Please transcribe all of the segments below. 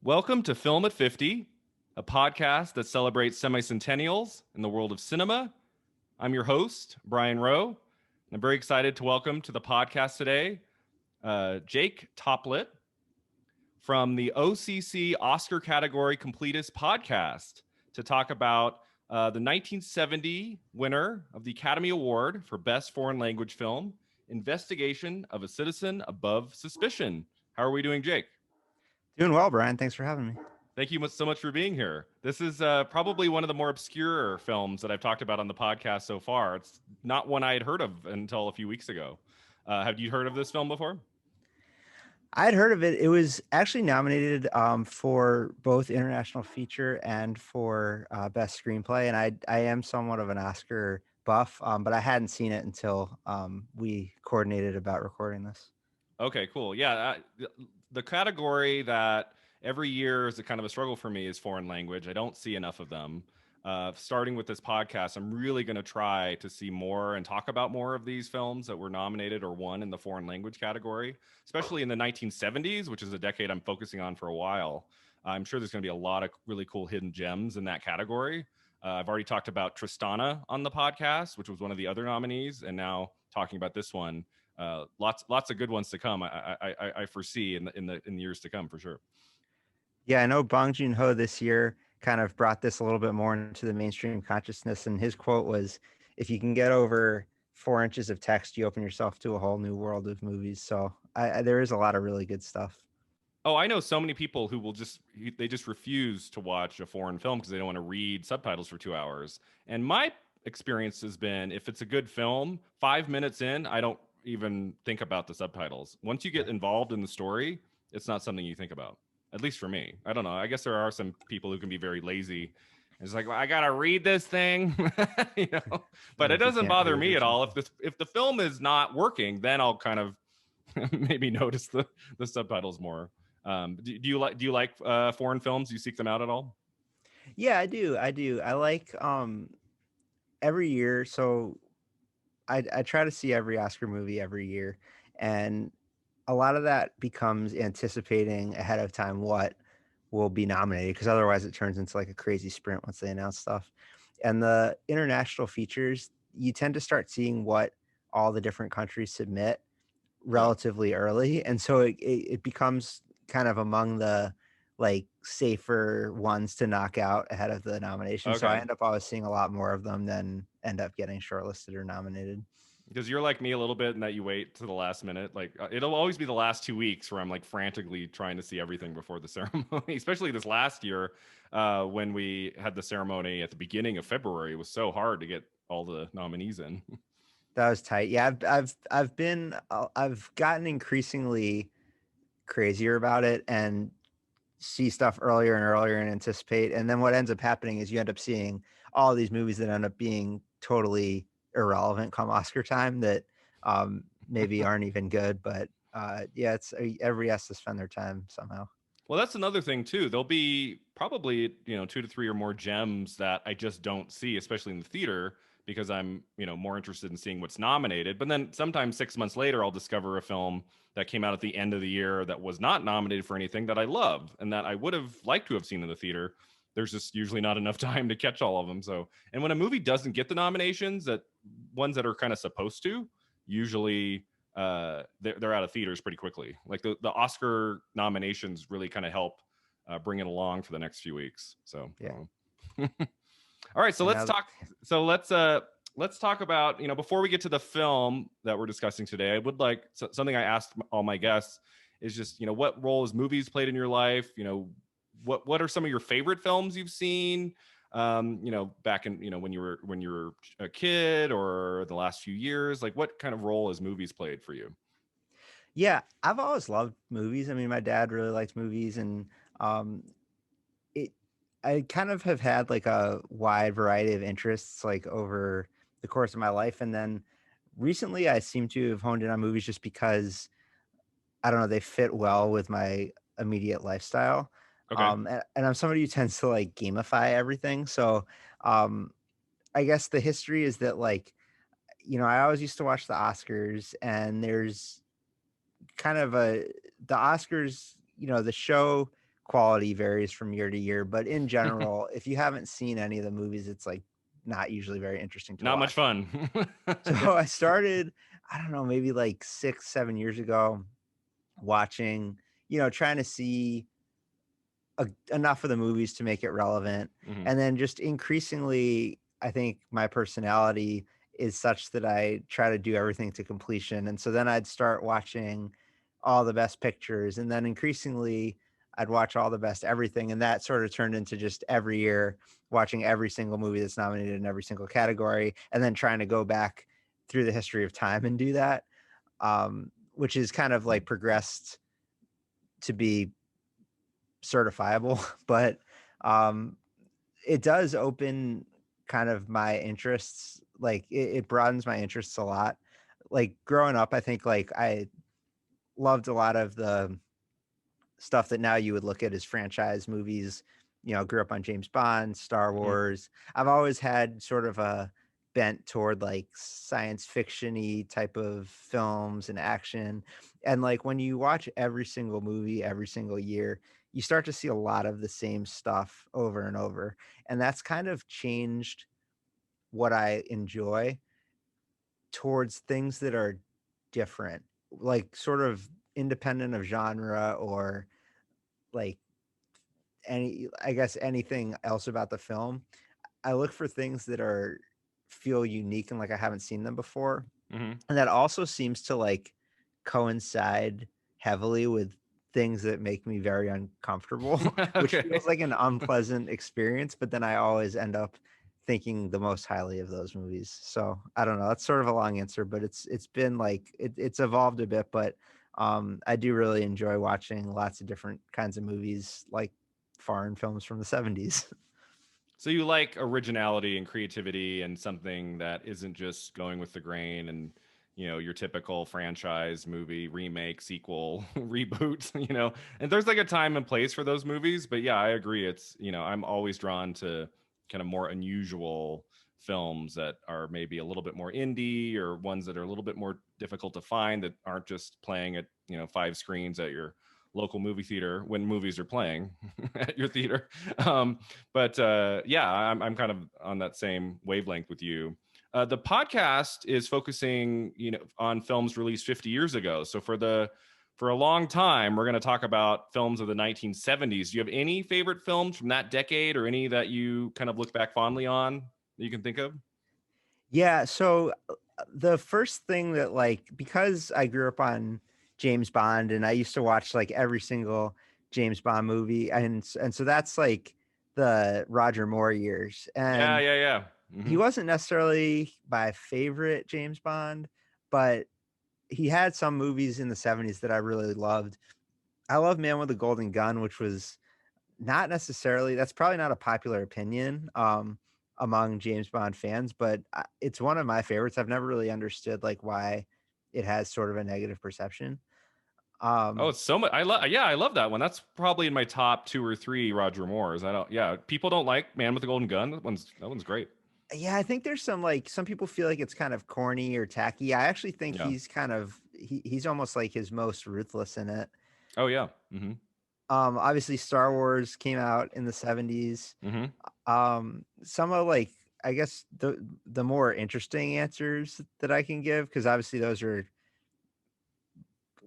Welcome to Film at 50, a podcast that celebrates semi-centennials in the world of cinema. I'm your host, Brian Rowe, and I'm very excited to welcome to the podcast today Jake Toplitt from the OCC Oscar category completist podcast to talk about the 1970 winner of the Academy Award for Best Foreign Language Film, Investigation of a Citizen Above Suspicion. How are we doing, Jake? Doing well, Brian. Thanks for having me. Thank you so much for being here. This is probably one of the more obscure films that I've talked about on the podcast so far. It's not one I had heard of until a few weeks ago. Have you heard of this film before? I'd heard of it. It was actually nominated for both international feature and for best screenplay. And I am somewhat of an Oscar buff, but I hadn't seen it until we coordinated about recording this. Okay, cool. Yeah, the category that every year is a kind of a struggle for me is foreign language. I don't see enough of them. Starting with this podcast, I'm really going to try to see more and talk about more of these films that were nominated or won in the foreign language category, especially in the 1970s, which is a decade I'm focusing on for a while. I'm sure there's going to be a lot of really cool hidden gems in that category. I've already talked about Tristana on the podcast, which was one of the other nominees, and now talking about this one. Lots of good ones to come. I foresee in the years to come for sure. Yeah, I know Bong Joon-ho this year kind of brought this a little bit more into the mainstream consciousness, and his quote was, "If you can get over 4 inches of text, you open yourself to a whole new world of movies." So there is a lot of really good stuff. Oh, I know so many people who will just refuse to watch a foreign film because they don't want to read subtitles for 2 hours. And my experience has been, if it's a good film, 5 minutes in, I don't even think about the subtitles. Once you get involved in the story, it's not something you think about. At least for me. I don't know. I guess there are some people who can be very lazy. It's like, well, I gotta read this thing, But it doesn't bother me at all. If the film is not working, then I'll kind of maybe notice the subtitles more. Do you like foreign films? Do you seek them out at all? Yeah, I do. I like every year. So I try to see every Oscar movie every year, and a lot of that becomes anticipating ahead of time what will be nominated, because otherwise it turns into like a crazy sprint once they announce stuff. And the international features, you tend to start seeing what all the different countries submit relatively early, and so it becomes kind of among the like safer ones to knock out ahead of the nomination. So I Okay. end up always seeing a lot more of them than end up getting shortlisted or nominated. Because you're like me a little bit in that you wait to the last minute. Like it'll always be the last 2 weeks where I'm like frantically trying to see everything before the ceremony. Especially this last year, when we had the ceremony at the beginning of February, it was so hard to get all the nominees in. That was tight. Yeah, I've gotten increasingly crazier about it and see stuff earlier and earlier and anticipate. And then what ends up happening is you end up seeing all these movies that end up being totally irrelevant come Oscar time that maybe aren't even good. But yeah, everybody has to spend their time somehow. Well, that's another thing too. There'll be probably, 2 to 3 or more gems that I just don't see, especially in the theater, because I'm, more interested in seeing what's nominated. But then sometimes 6 months later, I'll discover a film that came out at the end of the year that was not nominated for anything that I love and that I would have liked to have seen in the theater. There's just usually not enough time to catch all of them. So, and when a movie doesn't get the nominations, that ones that are kind of supposed to, usually they're out of theaters pretty quickly. Like the Oscar nominations really kind of help bring it along for the next few weeks. So Yeah. All right, so And let's now, talk. So let's talk about, before we get to the film that we're discussing today. I would like something I asked all my guests is just, what role has movies played in your life? What are some of your favorite films you've seen? Back in, when you were a kid or the last few years, like what kind of role has movies played for you? yeah, I've always loved movies. I mean, my dad really likes movies, and um, it I kind of have had like a wide variety of interests like over the course of my life. And then recently I seem to have honed in on movies just because I don't know, they fit well with my immediate lifestyle. Okay. And I'm somebody who tends to like gamify everything. So um I guess the history is that like, I always used to watch the Oscars, and there's kind of the Oscars, the show quality varies from year to year, but in general, if you haven't seen any of the movies, it's like not usually very interesting to Not much watch. fun. So I started, I don't know, maybe like 6, 7 years ago, watching, trying to see enough of the movies to make it relevant. Mhm. And then just increasingly, I think my personality is such that I try to do everything to completion. And so then I'd start watching all the best pictures. And then increasingly, I'd watch all the best everything. And that sort of turned into just every year watching every single movie that's nominated in every single category. And then trying to go back through the history of time and do that, which is kind of like progressed to be certifiable. But um it does open kind of my interests, like it broadens my interests a lot. Like growing up, I think like I loved a lot of the stuff that now you would look at as franchise movies. Grew up on James Bond, Star Mhm. Wars. I've always had sort of a bent toward like science fiction-y type of films and action. And like when you watch every single movie every single year, you start to see a lot of the same stuff over and over. And that's kind of changed what I enjoy towards things that are different, like sort of independent of genre, or like I guess anything else about the film. I look for things that are feel unique and like I haven't seen them before. Mhm. And that also seems to like coincide heavily with things that make me very uncomfortable, which Okay. feels like an unpleasant experience, but then I always end up thinking the most highly of those movies. So I don't know. That's sort of a long answer, but it's been like it's evolved a bit, but I do really enjoy watching lots of different kinds of movies, like foreign films from the 70s. So you like originality and creativity and something that isn't just going with the grain and your typical franchise movie remake, sequel, reboot, And there's like a time and place for those movies, but yeah, I agree. It's, I'm always drawn to kind of more unusual films that are maybe a little bit more indie or ones that are a little bit more difficult to find that aren't just playing at, 5 screens at your local movie theater when movies are playing at your theater. But yeah, I'm kind of on that same wavelength with you. The podcast is focusing, on films released 50 years ago. So for a long time, we're going to talk about films of the 1970s. Do you have any favorite films from that decade, or any that you kind of look back fondly on that you can think of? Yeah, so the first thing that like, because I grew up on James Bond and I used to watch like every single James Bond movie, and so that's like the Roger Moore years. Yeah, And yeah, yeah. he Hmm. wasn't necessarily my favorite James Bond, but he had some movies in the 70s that I really loved. I love Man with a Golden Gun, which was not necessarily, that's probably not a popular opinion among James Bond fans, but it's one of my favorites. I've never really understood like why it has sort of a negative perception. Oh, Um, it's so much. Yeah, I love that one. That's probably in my top two or three Roger Moores. I don't. Yeah, people don't like Man with the Golden Gun. That one's great. yeah, I think there's some like some people feel like it's kind of corny or tacky. I actually think Yeah. he's kind of he's almost like his most ruthless in it. Oh yeah. Hmm. Obviously Star Wars came out in the 70s. Hmm. Some of like, I guess the more interesting answers that I can give, because obviously those are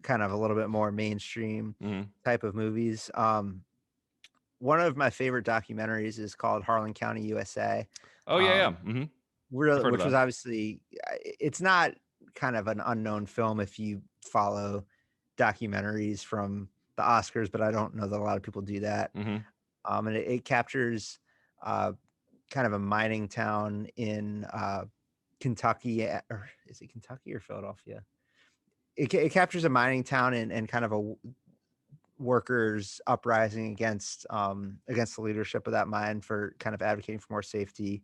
kind of a little bit more mainstream Hmm. type of movies. One of my favorite documentaries is called Harlan County, USA, Oh yeah, yeah. um, Hmm. I've heard of which was that. obviously, it's not kind of an unknown film if you follow documentaries from the Oscars, but I don't know that a lot of people do that. Hmm. And it captures uh, kind of a mining town in Kentucky, or is it Kentucky or Philadelphia? It captures a mining town and kind of a workers uprising against the leadership of that mine for kind of advocating for more safety.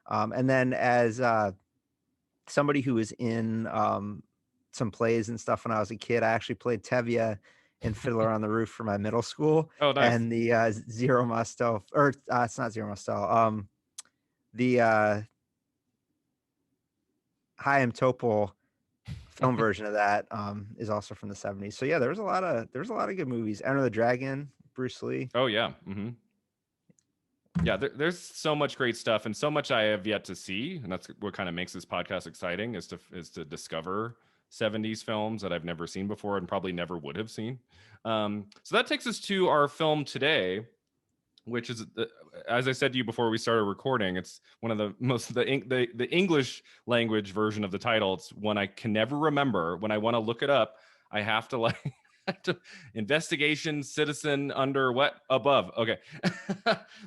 And then as somebody who was in some plays and stuff when I was a kid, I actually played Tevye in Fiddler on the Roof for my middle school, Oh, nice. and the Zero Mostel, or it's not Zero Mostel, the Chaim Topol film version of that is also from the 70s. So yeah, there was a lot of good movies. Enter the Dragon, Bruce Lee. Oh yeah. Yeah, there's so much great stuff and so much I have yet to see, and that's what kind of makes this podcast exciting is to discover 70s films that I've never seen before and probably never would have seen. So that takes us to our film today, which is, as I said to you before we started recording, it's one of the most the English language version of the title. It's one I can never remember. When I want to look it up, I have to like investigation citizen under what above. Okay,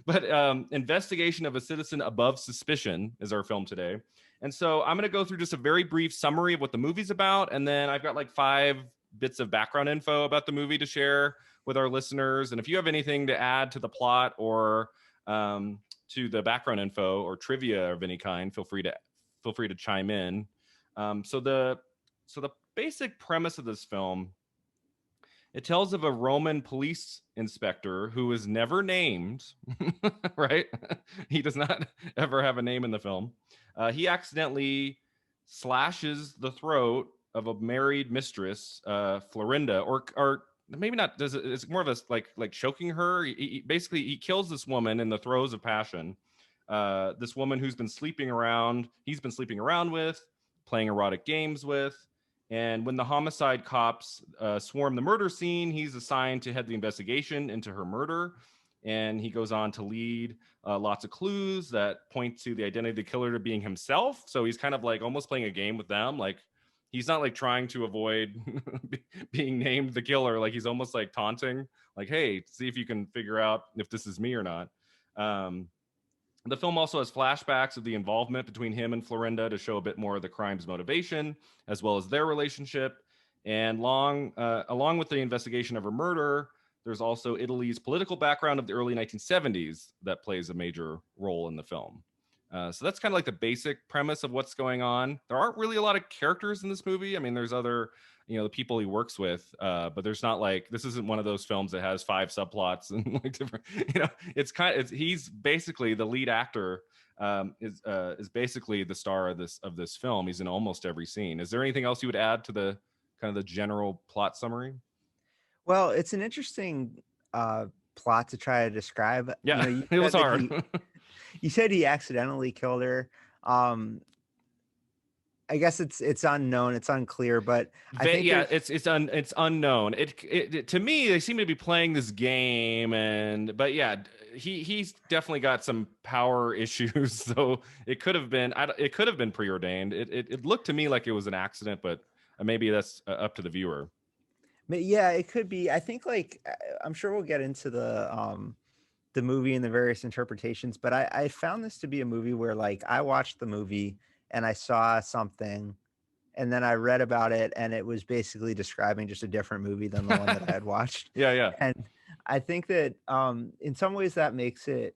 but investigation of a citizen above suspicion is our film today. And so I'm going to go through just a very brief summary of what the movie's about, and then I've got like 5 bits of background info about the movie to share with our listeners. And if you have anything to add to the plot or to the background info or trivia of any kind, feel free to chime in. So the basic premise of this film, it tells of a Roman police inspector who is never named, right? He does not ever have a name in the film. He accidentally slashes the throat of a married mistress, Florinda, or maybe not. Does it? It's more of a like choking her. Basically he kills this woman in the throes of passion. This woman who's been sleeping around. He's been sleeping around with, playing erotic games with. And when the homicide cops swarm the murder scene, he's assigned to head the investigation into her murder. And he goes on to lead lots of clues that point to the identity of the killer to being himself. So he's kind of like almost playing a game with them. Like he's not like trying to avoid being named the killer. Like he's almost like taunting, like, hey, see if you can figure out if this is me or not. The film also has flashbacks of the involvement between him and Florinda to show a bit more of the crime's motivation, as well as their relationship. And along with the investigation of her murder, there's also Italy's political background of the early 1970s that plays a major role in the film. So that's kind of like the basic premise of what's going on. There aren't really a lot of characters in this movie. I mean, there's other, the people he works with, but there's not like, this isn't one of those films that has 5 subplots and like different, he's basically the lead actor, is basically the star of this film. He's in almost every scene. Is there anything else you would add to the kind of the general plot summary? Well, it's an interesting plot to try to describe. Yeah, You it was said that hard. you said he accidentally killed her. I guess it's unknown, it's unclear, but I think Yeah, there's it's unknown. It to me, they seem to be playing this game, but yeah, he's definitely got some power issues. So it could have been preordained. It looked to me like it was an accident, but maybe that's up to the viewer. yeah, it could be. I think like I'm sure we'll get into the movie and the various interpretations, but I found this to be a movie where like I watched the movie and I saw something and then I read about it and it was basically describing just a different movie than the one that I had watched. Yeah. And I think that in some ways that makes it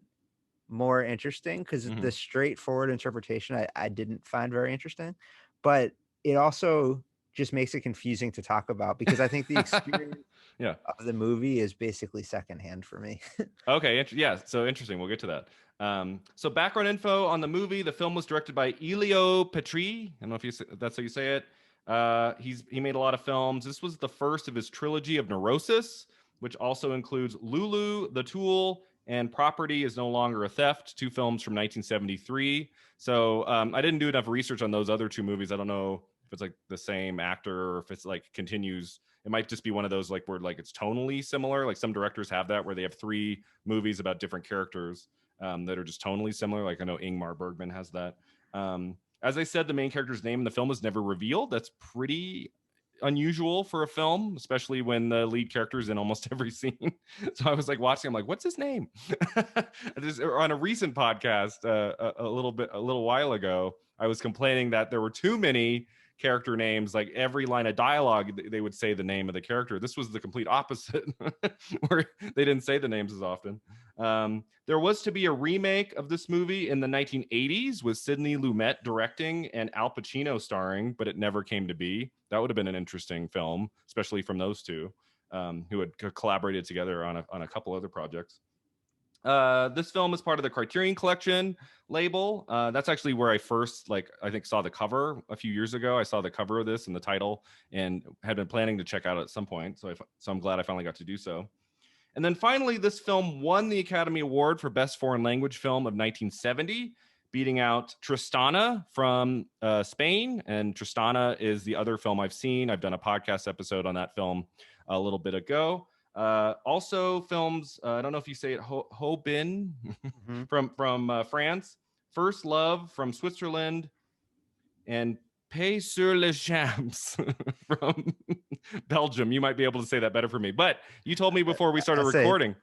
more interesting because Mhm. the straightforward interpretation I didn't find very interesting, but it also just makes it confusing to talk about because I think the experience Yeah. of the movie is basically secondhand for me. Okay. Yeah. So interesting. We'll get to that. So background info on the movie: the film was directed by Elio Petri. I don't know if that's how you say it. He made a lot of films. This was the first of his trilogy of Neurosis, which also includes Lulu, The Tool, and Property is No Longer a Theft, 2 films from 1973. So I didn't do enough research on those other 2 movies. I don't know if it's like the same actor or if it's like continues. It might just be one of those like where like it's tonally similar. Like some directors have that where they have 3 movies about different characters that are just tonally similar. Like I know Ingmar Bergman has that. As I said, the main character's name in the film is never revealed. That's pretty unusual for a film, especially when the lead character is in almost every scene. So I was like watching, I'm like, what's his name? On a recent podcast, a little while ago, I was complaining that there were too many character names. Like every line of dialogue, they would say the name of the character. This was the complete opposite, where they didn't say the names as often. There was to be a remake of this movie in the 1980s with Sidney Lumet directing and Al Pacino starring, but it never came to be. That would have been an interesting film, especially from those 2 who had collaborated together on a couple other projects. This film is part of the Criterion Collection label. That's actually where I first, I think, saw the cover a few years ago. I saw the cover of this and the title, and had been planning to check out at some point. So I'm glad I finally got to do so. And then finally, this film won the Academy Award for Best Foreign Language Film of 1970, beating out Tristana from Spain. And Tristana is the other film I've seen. I've done a podcast episode on that film a little bit ago. Also, films, I don't know if you say it, Ho Bin Mhm. from France, First Love from Switzerland, and Paix sur les Champs from Belgium. You might be able to say that better for me. But you told me before we started I say it. recording.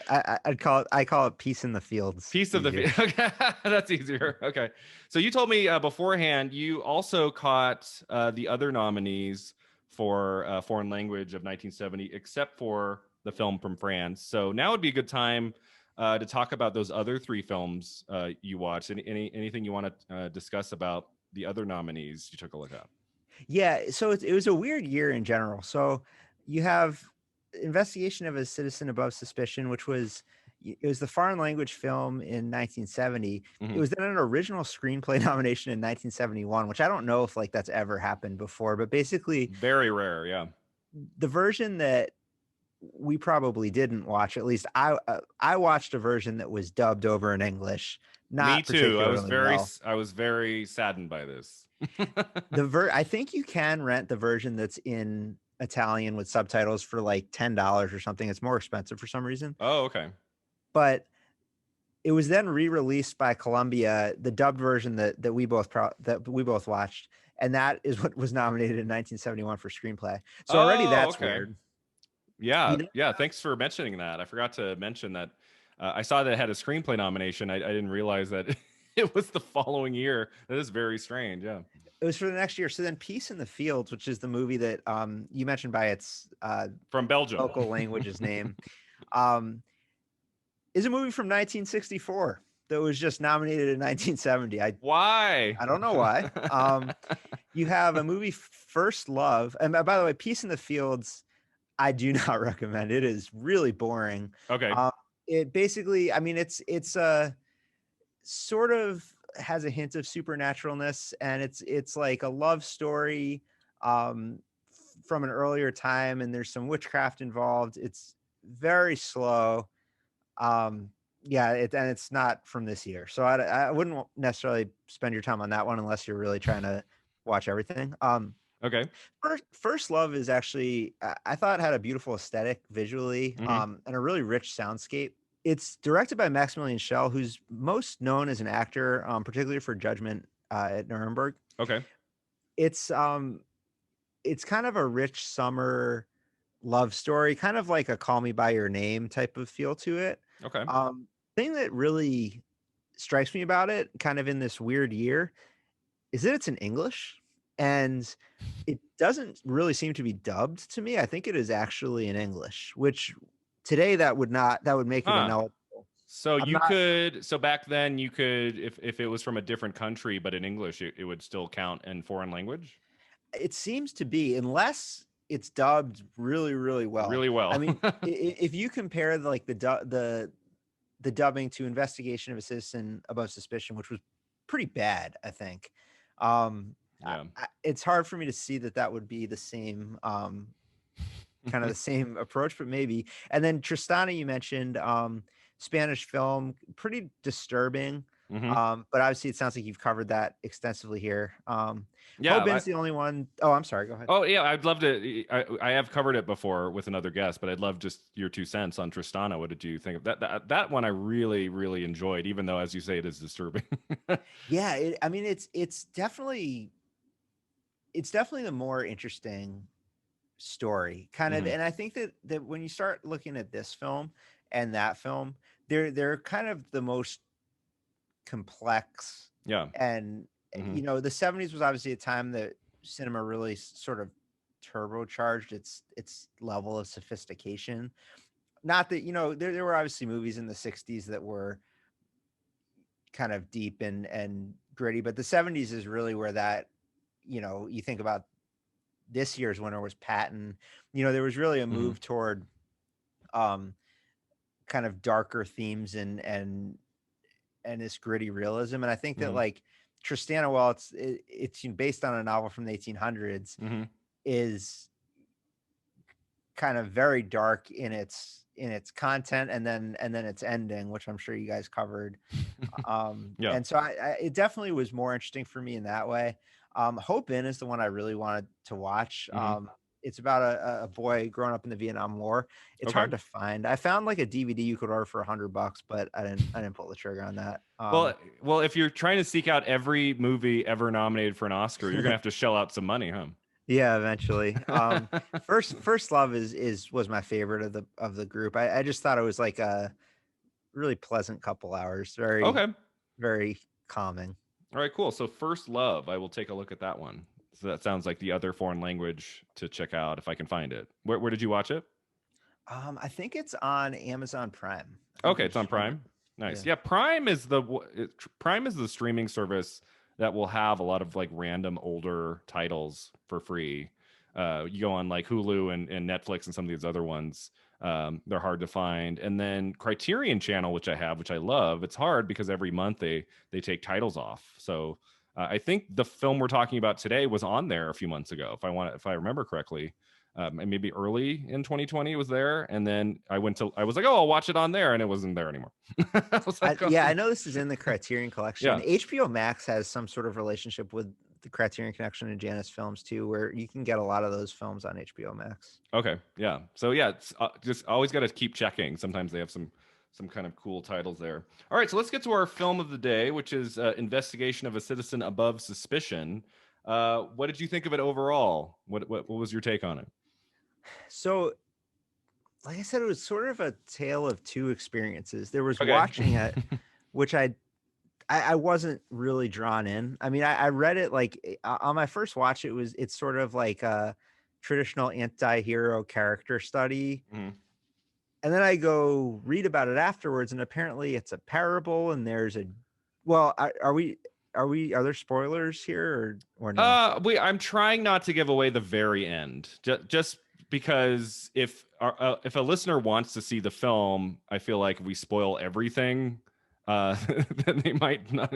I call it Peace in the Fields. Piece of Easier. the okay, that's easier. Okay, so you told me beforehand you also caught the other nominees for foreign language of 1970, except for the film from France. So now would be a good time to talk about those other three films you watched. Anything you want to discuss about the other nominees you took a look at? Yeah, so it was a weird year in general. So you have Investigation of a Citizen Above Suspicion, which was it was the foreign language film in 1970. It Mhm. was then an original screenplay nomination in 1971, which I don't know if like that's ever happened before, but basically Very rare, yeah. the version that we probably didn't watch, at least I watched a version that was dubbed over in English, Me not too. particularly well. I was very saddened by this. I think you can rent the version that's in Italian with subtitles for like $10 or something. It's more expensive for some reason. Oh, okay. But it was then re-released by Columbia, the dubbed version that we both watched, and that is what was nominated in 1971 for screenplay. So already Oh, that's okay. weird. Yeah, You know, yeah. Thanks for mentioning that. I forgot to mention that. I saw that it had a screenplay nomination. I didn't realize that it was the following year. That is very strange. Yeah. it was for the next year. So then Peace in the Fields, which is the movie that you mentioned by its From Belgium. local language's name, um, is a movie from 1964 that was just nominated in 1970. Why? I don't know why. You have a movie, First Love, and by the way, Peace in the Fields, I do not recommend. It is really boring. Okay. Um, it basically, I mean, it's a sort of has a hint of supernaturalness, and it's like a love story from an earlier time, and there's some witchcraft involved. It's very slow. Um, yeah, and it's not from this year, so I wouldn't necessarily spend your time on that one unless you're really trying to watch everything. Okay. First Love is actually I thought had a beautiful aesthetic visually, Hmm. and a really rich soundscape. It's directed by Maximilian Schell, who's most known as an actor, particularly for Judgment at Nuremberg. Okay. It's um, it's kind of a rich summer love story, kind of like a Call Me by Your Name type of feel to it. Okay. Thing that really strikes me about it, kind of in this weird year, is that it's in English, and it doesn't really seem to be dubbed to me. I think it is actually in English, which today that would make it Huh. ineligible. So I'm you not could. So back then you could, if it was from a different country but in English, it would still count in foreign language. It seems to be, unless it's dubbed really, really well. Really I well. mean, if you compare like the dubbing to Investigation of a Citizen Above Suspicion, which was pretty bad, I think. Yeah. It's hard for me to see that would be the same kind of the same approach, but maybe. And then Tristana, you mentioned, Spanish film, pretty disturbing. Hmm. But obviously, it sounds like you've covered that extensively here. Yeah. Hobin's the only one. Oh, I'm sorry. Go ahead. Oh yeah, I'd love to. I have covered it before with another guest, but I'd love just your 2 cents on Tristana. What did you think of that one? I really enjoyed, even though, as you say, it is disturbing. Yeah, I mean, it's definitely the more interesting story, kind of. Hmm. And I think that when you start looking at this film and that film, they're kind of the most complex. Yeah. And Hmm. the 70s was obviously a time that cinema really sort of turbocharged its level of sophistication. Not that, there were obviously movies in the 60s that were kind of deep and gritty, but the 70s is really where that, you think about this year's winner was Patton. There was really a Hmm. move toward um kind of darker themes and this gritty realism. And I think that, Hmm. like, Tristana, while it's based on a novel from the 1800s, Hmm. is kind of very dark in its content, and then its ending, which I'm sure you guys covered. Yeah. And so it definitely was more interesting for me in that way. Hope In is the one I really wanted to watch. Hmm. It's about a boy growing up in the Vietnam War. It's Okay. hard to find. I found like a DVD you could order for $100, but I didn't pull the trigger on that. Well, if you're trying to seek out every movie ever nominated for an Oscar, you're gonna have to shell out some money, huh? Yeah, eventually. First Love is was my favorite of the group. I just thought it was like a really pleasant couple hours, very Okay. very calming. All right, cool. So First Love, I will take a look at that one. So that sounds like the other foreign language to check out if I can find it. Where did you watch it? I think it's on Amazon Prime. I think Okay, you it's on just find it. Prime. Nice. Yeah. Yeah, Prime is the streaming service that will have a lot of like random older titles for free. You go on like Hulu and Netflix and some of these other ones. They're hard to find. And then Criterion Channel, which I have, which I love. It's hard because every month they take titles off. So I think the film we're talking about today was on there a few months ago, if I remember correctly. And maybe early in 2020 it was there, and then I was like, oh, I'll watch it on there, and it wasn't there anymore. I was like, oh, Yeah, I know this is in the Criterion Collection. yeah, HBO Max has some sort of relationship with the Criterion Collection and Janus Films too, where you can get a lot of those films on HBO Max. okay, yeah. So yeah, it's just always got to keep checking. Sometimes they have some kind of cool titles there. All right, so let's get to our film of the day, which is Investigation of a Citizen Above Suspicion. What did you think of it overall? What was your take on it? So, like I said, it was sort of a tale of two experiences. There was Okay. watching it, which I wasn't really drawn in. I mean, I read it like on my first watch, it's sort of like a traditional anti-hero character study. Mhm. And then I go read about it afterwards, and apparently it's a parable, and there's a well, are there spoilers here or no? I'm trying not to give away the very end, just because if a listener wants to see the film, I feel like if we spoil everything, then they might not,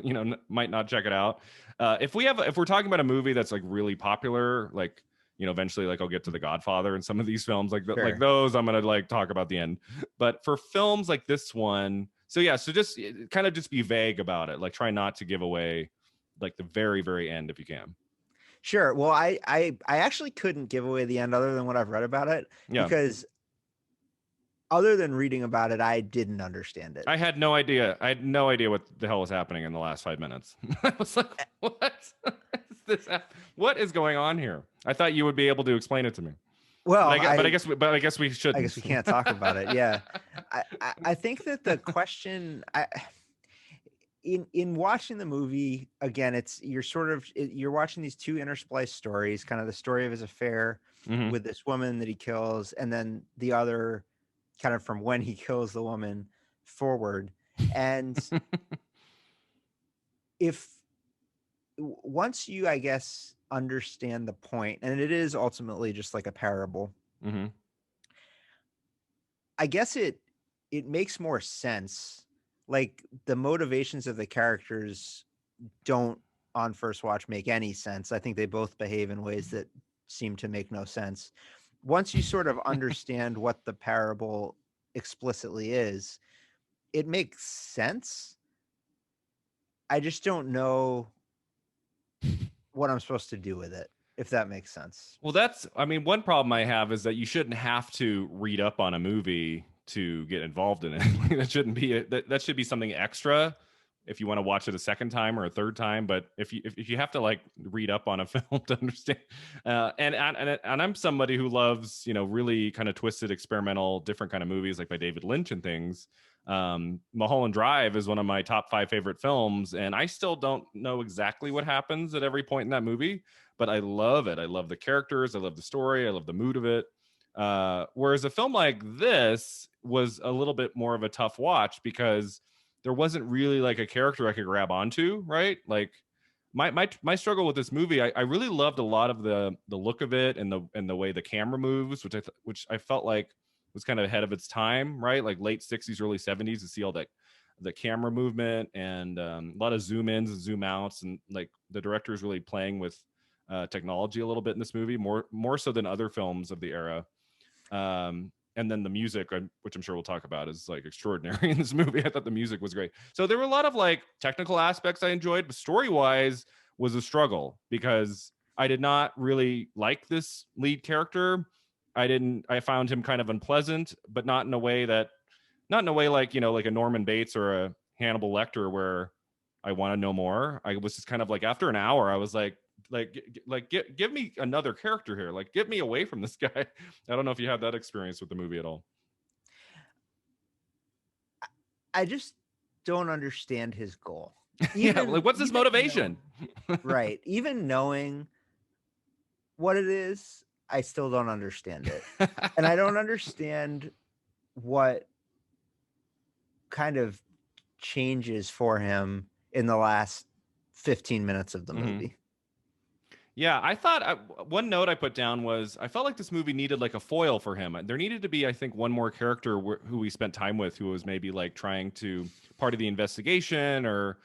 might not check it out. If we're talking about a movie that's like really popular, like eventually, like I'll get to The Godfather and some of these films, like Sure. those, I'm gonna like talk about the end. But for films like this one, so yeah, so just kind of just be vague about it, like try not to give away like the very very end if you can. Sure. Well, I actually couldn't give away the end other than what I've read about it, Yeah, because other than reading about it, I didn't understand it. I had no idea. I had no idea what the hell was happening in the last 5 minutes. I was like, what is this? What is going on here? I thought you would be able to explain it to me, but Well, I guess we I guess shouldn't. we can't talk about it. Yeah. I think that the question in watching the movie again, you're watching these two interspliced stories, kind of the story of his affair Hmm. with this woman that he kills, and then the other kind of from when he kills the woman forward. And if once you, I guess, understand the point, and it is ultimately just like a parable, Hmm. I guess it makes more sense. Like the motivations of the characters don't on first watch make any sense. I think they both behave in ways that seem to make no sense. Once you sort of understand what the parable explicitly is, it makes sense. I just don't know what I'm supposed to do with it, if that makes sense. Well, I mean, one problem I have is that you shouldn't have to read up on a movie to get involved in it. Like, that shouldn't be that should be something extra if you want to watch it a second time or a third time. But if you have to like read up on a film to understand, and I'm somebody who loves really kind of twisted, experimental, different kind of movies like by David Lynch and things. Mulholland Drive is one of my top 5 favorite films, and I still don't know exactly what happens at every point in that movie, but I love it. I love the characters. I love the story. I love the mood of it. Whereas a film like this was a little bit more of a tough watch because there wasn't really like a character I could grab onto, right? Like my struggle with this movie, I really loved a lot of the look of it and the way the camera moves, which I felt like was kind of ahead of its time, right? Like late 60s, early 70s to see all that the camera movement and a lot of zoom ins and zoom outs, and like the director is really playing with technology a little bit in this movie, more so than other films of the era. And then the music, which I'm sure we'll talk about, is like extraordinary in this movie. I thought the music was great. So there were a lot of like technical aspects I enjoyed, but story wise was a struggle because I did not really like this lead character. I found him kind of unpleasant, but not in a way like, like a Norman Bates or a Hannibal Lecter where I want to know more. I was just kind of like, after an hour, I was like give me another character here. Like, get me away from this guy. I don't know if you had that experience with the movie at all. I just don't understand his goal. Yeah, like what's his motivation? Right. Even knowing what it is, I still don't understand it. And I don't understand what kind of changes for him in the last 15 minutes of the movie. Yeah, I thought one note I put down was I felt like this movie needed like a foil for him. There needed to be, I think, one more character who we spent time with who was maybe like trying to part of the investigation or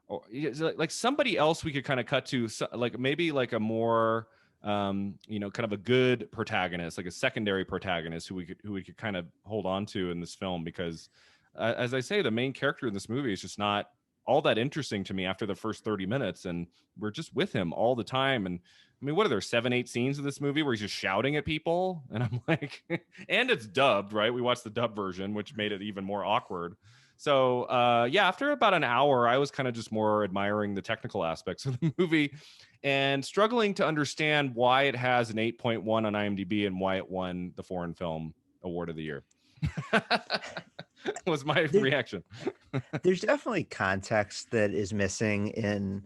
like somebody else we could kind of cut to, like maybe like a more kind of a good protagonist, like a secondary protagonist who we could kind of hold on to in this film, because as I say, the main character in this movie is just not all that interesting to me after the first 30 minutes, and we're just with him all the time. And I mean, what are there, 7-8 scenes of this movie where he's just shouting at people? And I'm like, and it's dubbed, right? We watched the dub version, which made it even more awkward. So yeah, after about an hour, I was kind of just more admiring the technical aspects of the movie and struggling to understand why it has an 8.1 on IMDb and why it won the Foreign Film Award of the Year. Was my reaction. There's definitely context that is missing in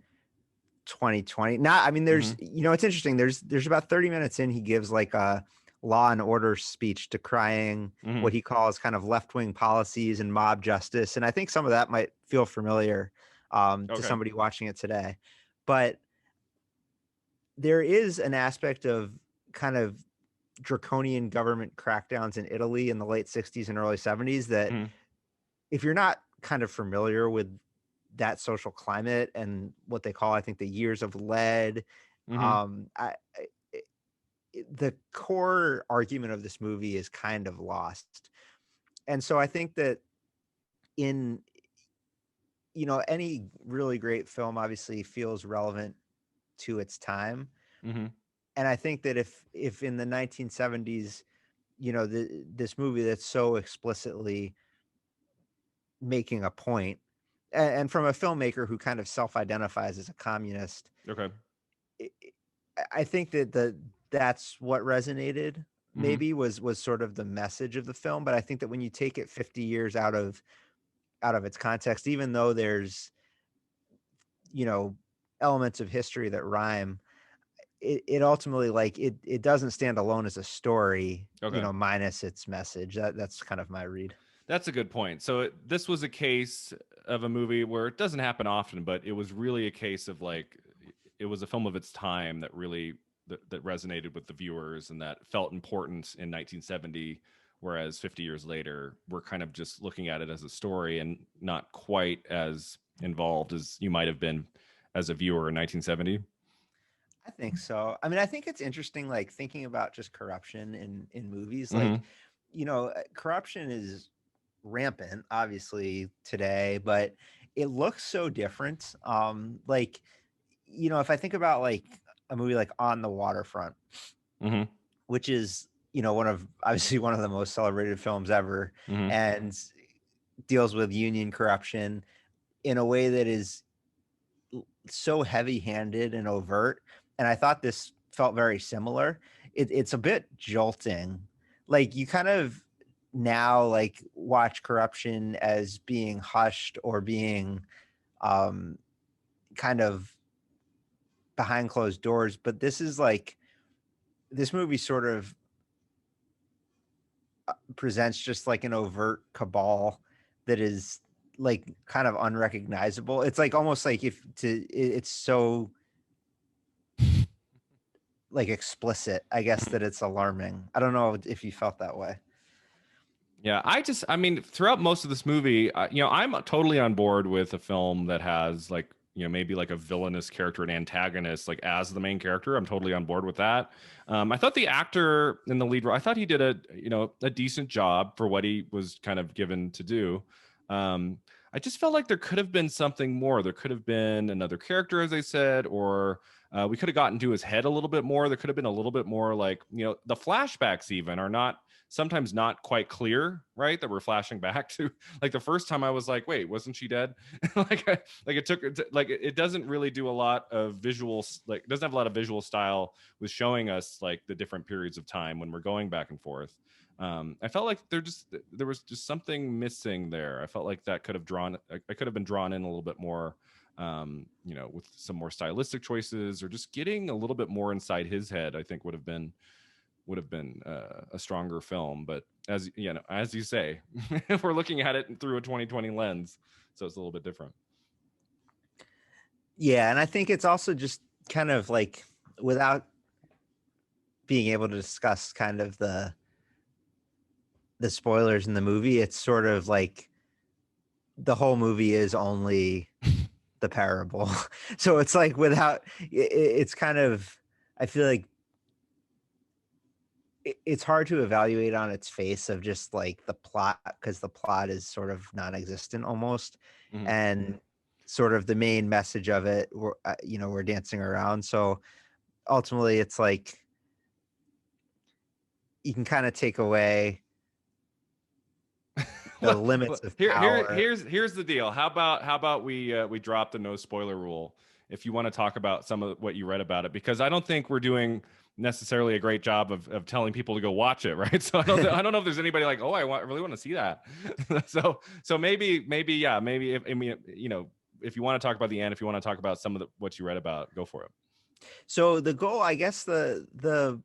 2020. Not, I mean, there's, it's interesting. There's about 30 minutes in, he gives like a law and order speech decrying what he calls kind of left-wing policies and mob justice. And I think some of that might feel familiar to somebody watching it today. But there is an aspect of kind of draconian government crackdowns in Italy in the late 60s and early 70s that if you're not kind of familiar with that social climate and what they call, I think, the years of lead, the core argument of this movie is kind of lost. And so I think that in, any really great film obviously feels relevant to its time. And I think that if in the 1970s, this movie that's so explicitly making a point, and from a filmmaker who kind of self-identifies as a communist, I think that that's what resonated. Maybe was sort of the message of the film. But I think that when you take it 50 years out of its context, even though there's elements of history that rhyme, it ultimately, like, it doesn't stand alone as a story, minus its message. That's kind of my read. That's a good point. So this was a case of a movie where it doesn't happen often, but it was really a case of like, it was a film of its time that really that resonated with the viewers and that felt important in 1970, whereas 50 years later we're kind of just looking at it as a story and not quite as involved as you might have been as a viewer in 1970. I think so. I mean, I think it's interesting, like, thinking about just corruption in movies. Like, corruption is rampant, obviously, today, but it looks so different. Like, if I think about like a movie like On the Waterfront, which is, obviously one of the most celebrated films ever, and deals with union corruption in a way that is so heavy-handed and overt. And I thought this felt very similar. It's a bit jolting. Like, you kind of now like watch corruption as being hushed or being kind of behind closed doors. But this is like, this movie sort of presents just like an overt cabal that is like kind of unrecognizable. It's like almost like it's so like explicit, I guess, that it's alarming. I don't know if you felt that way. Yeah, I mean, throughout most of this movie, I'm totally on board with a film that has like, maybe like a villainous character, an antagonist, like as the main character. I'm totally on board with that. I thought the actor in the lead role, I thought he did a decent job for what he was kind of given to do. I just felt like there could have been something more. There could have been another character, as I said, or we could have gotten to his head a little bit more. There could have been a little bit more, like, the flashbacks even are not sometimes not quite clear, right? That we're flashing back to. Like the first time I was like, wait, wasn't she dead? like it took, like it doesn't really do a lot of visual, like it doesn't have a lot of visual style with showing us like the different periods of time when we're going back and forth. I felt like there was just something missing there. I felt like that could have I could have been drawn in a little bit more, with some more stylistic choices, or just getting a little bit more inside his head. I think would have been a stronger film. But as as you say, we're looking at it through a 2020 lens, so it's a little bit different. Yeah, and I think it's also just kind of like, without being able to discuss kind of the spoilers in the movie, it's sort of like the whole movie is only the parable. So it's like, it's kind of, I feel like it's hard to evaluate on its face of just like the plot, because the plot is sort of non-existent almost. Mm-hmm. And sort of the main message of it, we're dancing around. So ultimately it's like, you can kind of take away the limits of power. Here's the deal. How about we drop the no spoiler rule if you want to talk about some of what you read about it, because I don't think we're doing necessarily a great job of telling people to go watch it, right? So I don't know if there's anybody like, oh, I really want to see that. So maybe yeah, maybe if, I mean, if you want to talk about the end, if you want to talk about some of what you read about, go for it. So the goal, I guess, the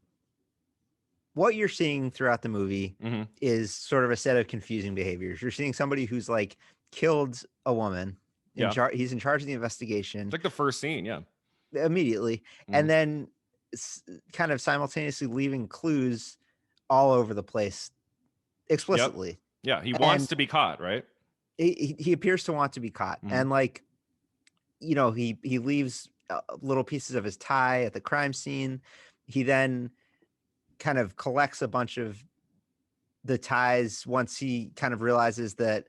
what you're seeing throughout the movie Mm-hmm. is sort of a set of confusing behaviors. You're seeing somebody who's like killed a woman. Yeah, He's in charge of the investigation it's like the first scene. Yeah. immediately, Mm-hmm. and then kind of simultaneously leaving clues all over the place Yep. explicitly. Yeah, he wants And to be caught, right? he appears to want to be caught. Mm-hmm. And like, he leaves little pieces of his tie at the crime scene. He then kind of collects a bunch of the ties once he kind of realizes that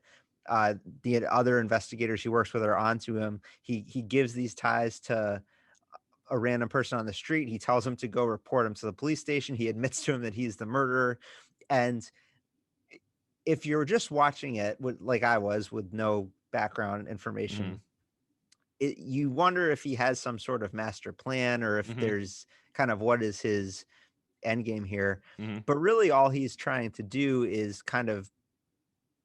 the other investigators he works with are onto him. He gives these ties to a random person on the street. He tells him to go report him to the police station. He admits to him that he's the murderer. And if you're just watching it like I was, with no background Mm-hmm. information, you wonder if he has some sort of master plan, or if Mm-hmm. there's kind of, what is his end game here. Mm-hmm. But really all he's trying to do is kind of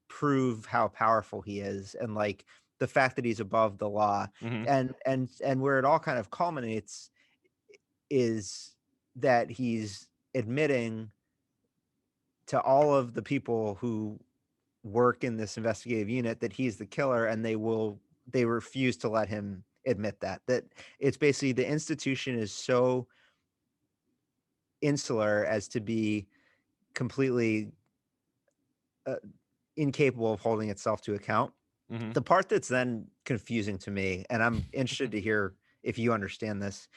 prove how powerful he is, and like the fact that he's above the law. Mm-hmm. And where it all kind of culminates is that he's admitting to all of the people who work in this investigative unit that he's the killer, and they refuse to let him admit that it's basically, the institution is so insular as to be completely incapable of holding itself to account. Mm-hmm. The part that's then confusing to me, and I'm interested to hear if you understand this,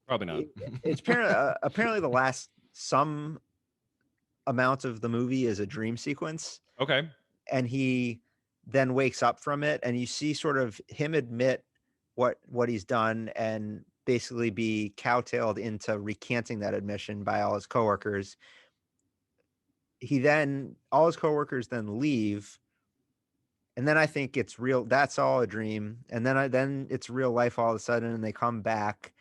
Probably not. it's apparently the last some amount of the movie is a dream sequence, Okay. and he then wakes up from it, and you see sort of him admit what he's done, and basically be cowtailed into recanting that admission by all his coworkers. All his coworkers then leave, and then I think it's real. That's all a dream, and then it's real life all of a sudden, and they come back,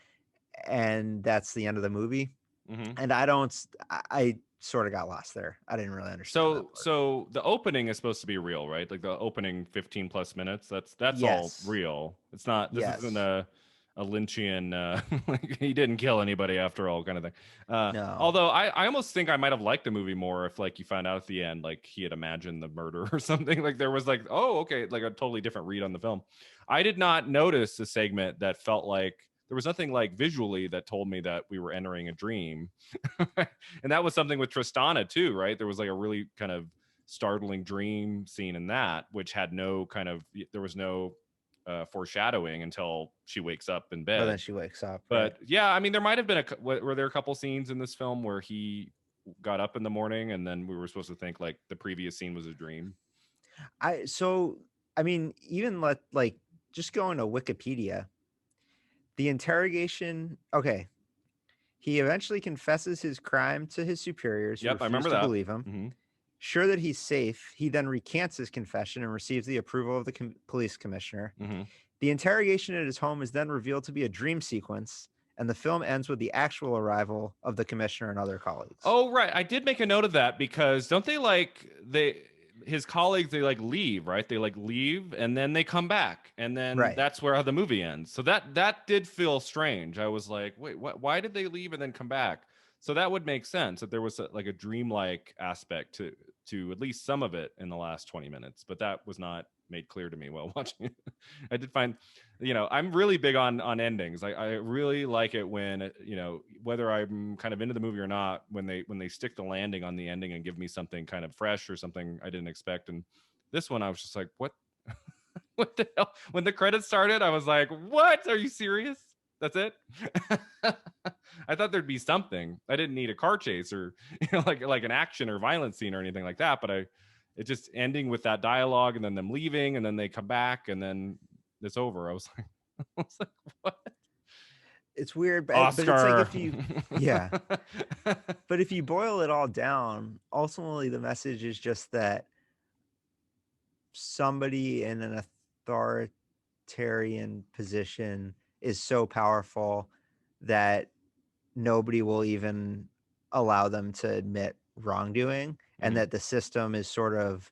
and that's the end of the movie. Mm-hmm. And I sort of got lost there. I didn't really understand that part. So the opening is supposed to be real, right? Like the opening 15 plus minutes. That's all Yes. real. It's not. This isn't Yes. a Lynchian. Like he didn't kill anybody after all, kind of thing. No. Although I almost think I might have liked the movie more if like you found out at the end like he had imagined the murder or something. Like there was like, oh, okay, like a totally different read on the film. I did not notice a segment that felt like there was nothing like visually that told me that we were entering a dream. And that was something with Tristana too, right? There was like a really kind of startling dream scene in that, which had no kind of, there was no foreshadowing until she wakes up in But bed. then she wakes up, right? But yeah, I mean, there might have been were there a couple scenes in this film where he got up in the morning and then we were supposed to think like the previous scene was a dream. I mean, even like just going to Wikipedia, the interrogation. Okay, he eventually confesses his crime to his superiors, who Yep, I refuse remember to that. believe him. Mm-hmm. Sure that he's safe, he then recants his confession and receives the approval of the police commissioner. Mm-hmm. The interrogation at his home is then revealed to be a dream sequence, and the film ends with the actual arrival of the commissioner and other colleagues. Oh, right. I did make a note of that because don't they like they his colleagues they like leave, right? They like leave and then they come back and then Right. that's where the movie ends. So that did feel strange. I was like, wait, what? Why did they leave and then come back? So that would make sense that there was like a dreamlike aspect to at least some of it in the last 20 minutes, but that was not made clear to me while watching it. I did find, I'm really big on endings. I really like it when, whether I'm kind of into the movie or not, when they stick the landing on the ending and give me something kind of fresh or something I didn't expect. And this one I was just like, what? What the hell? When the credits started, I was like, what? Are you serious? That's it? I thought there'd be something. I didn't need a car chase or like an action or violent scene or anything like that, but it just ending with that dialogue and then them leaving and then they come back and then it's over. I was like, what? It's weird, but it's like Oscar. if you, yeah, but if you boil it all down, ultimately the message is just that somebody in an authoritarian position is so powerful that nobody will even allow them to admit wrongdoing, and Mhm. that the system is sort of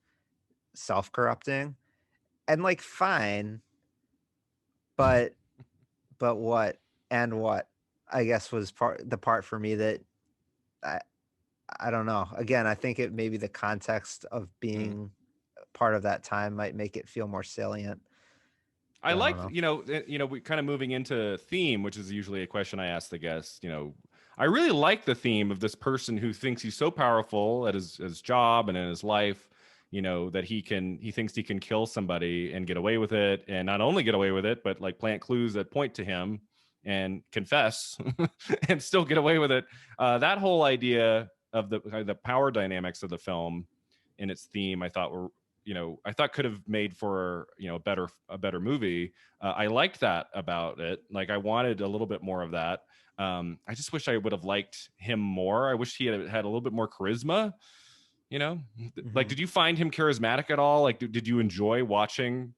self-corrupting. And like, fine, but what and what, I guess, was the part for me that I I don't know. Again, I think it maybe the context of Mhm. being part of that time might make it feel more salient. I But I like, don't know. we kind of moving into theme, which is usually a question I ask the guests. I really like the theme of this person who thinks he's so powerful at his job and in his life, that he thinks he can kill somebody and get away with it, and not only get away with it, but like plant clues that point to him and confess and still get away with it. That whole idea of the power dynamics of the film in its theme, I thought I thought could have made for a better movie. I liked that about it. Like I wanted a little bit more of that. I just wish I would have liked him more. I wish he had a little bit more charisma. You know, like Mhm. did you find him charismatic at all? Like did you enjoy watching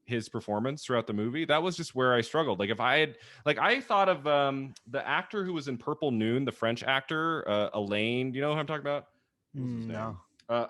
his performance throughout the movie? That was just where I struggled. Like if I had, like I thought of the actor who was in Purple Noon, the French actor, Elaine. Do you know who I'm talking about? What was his name? No.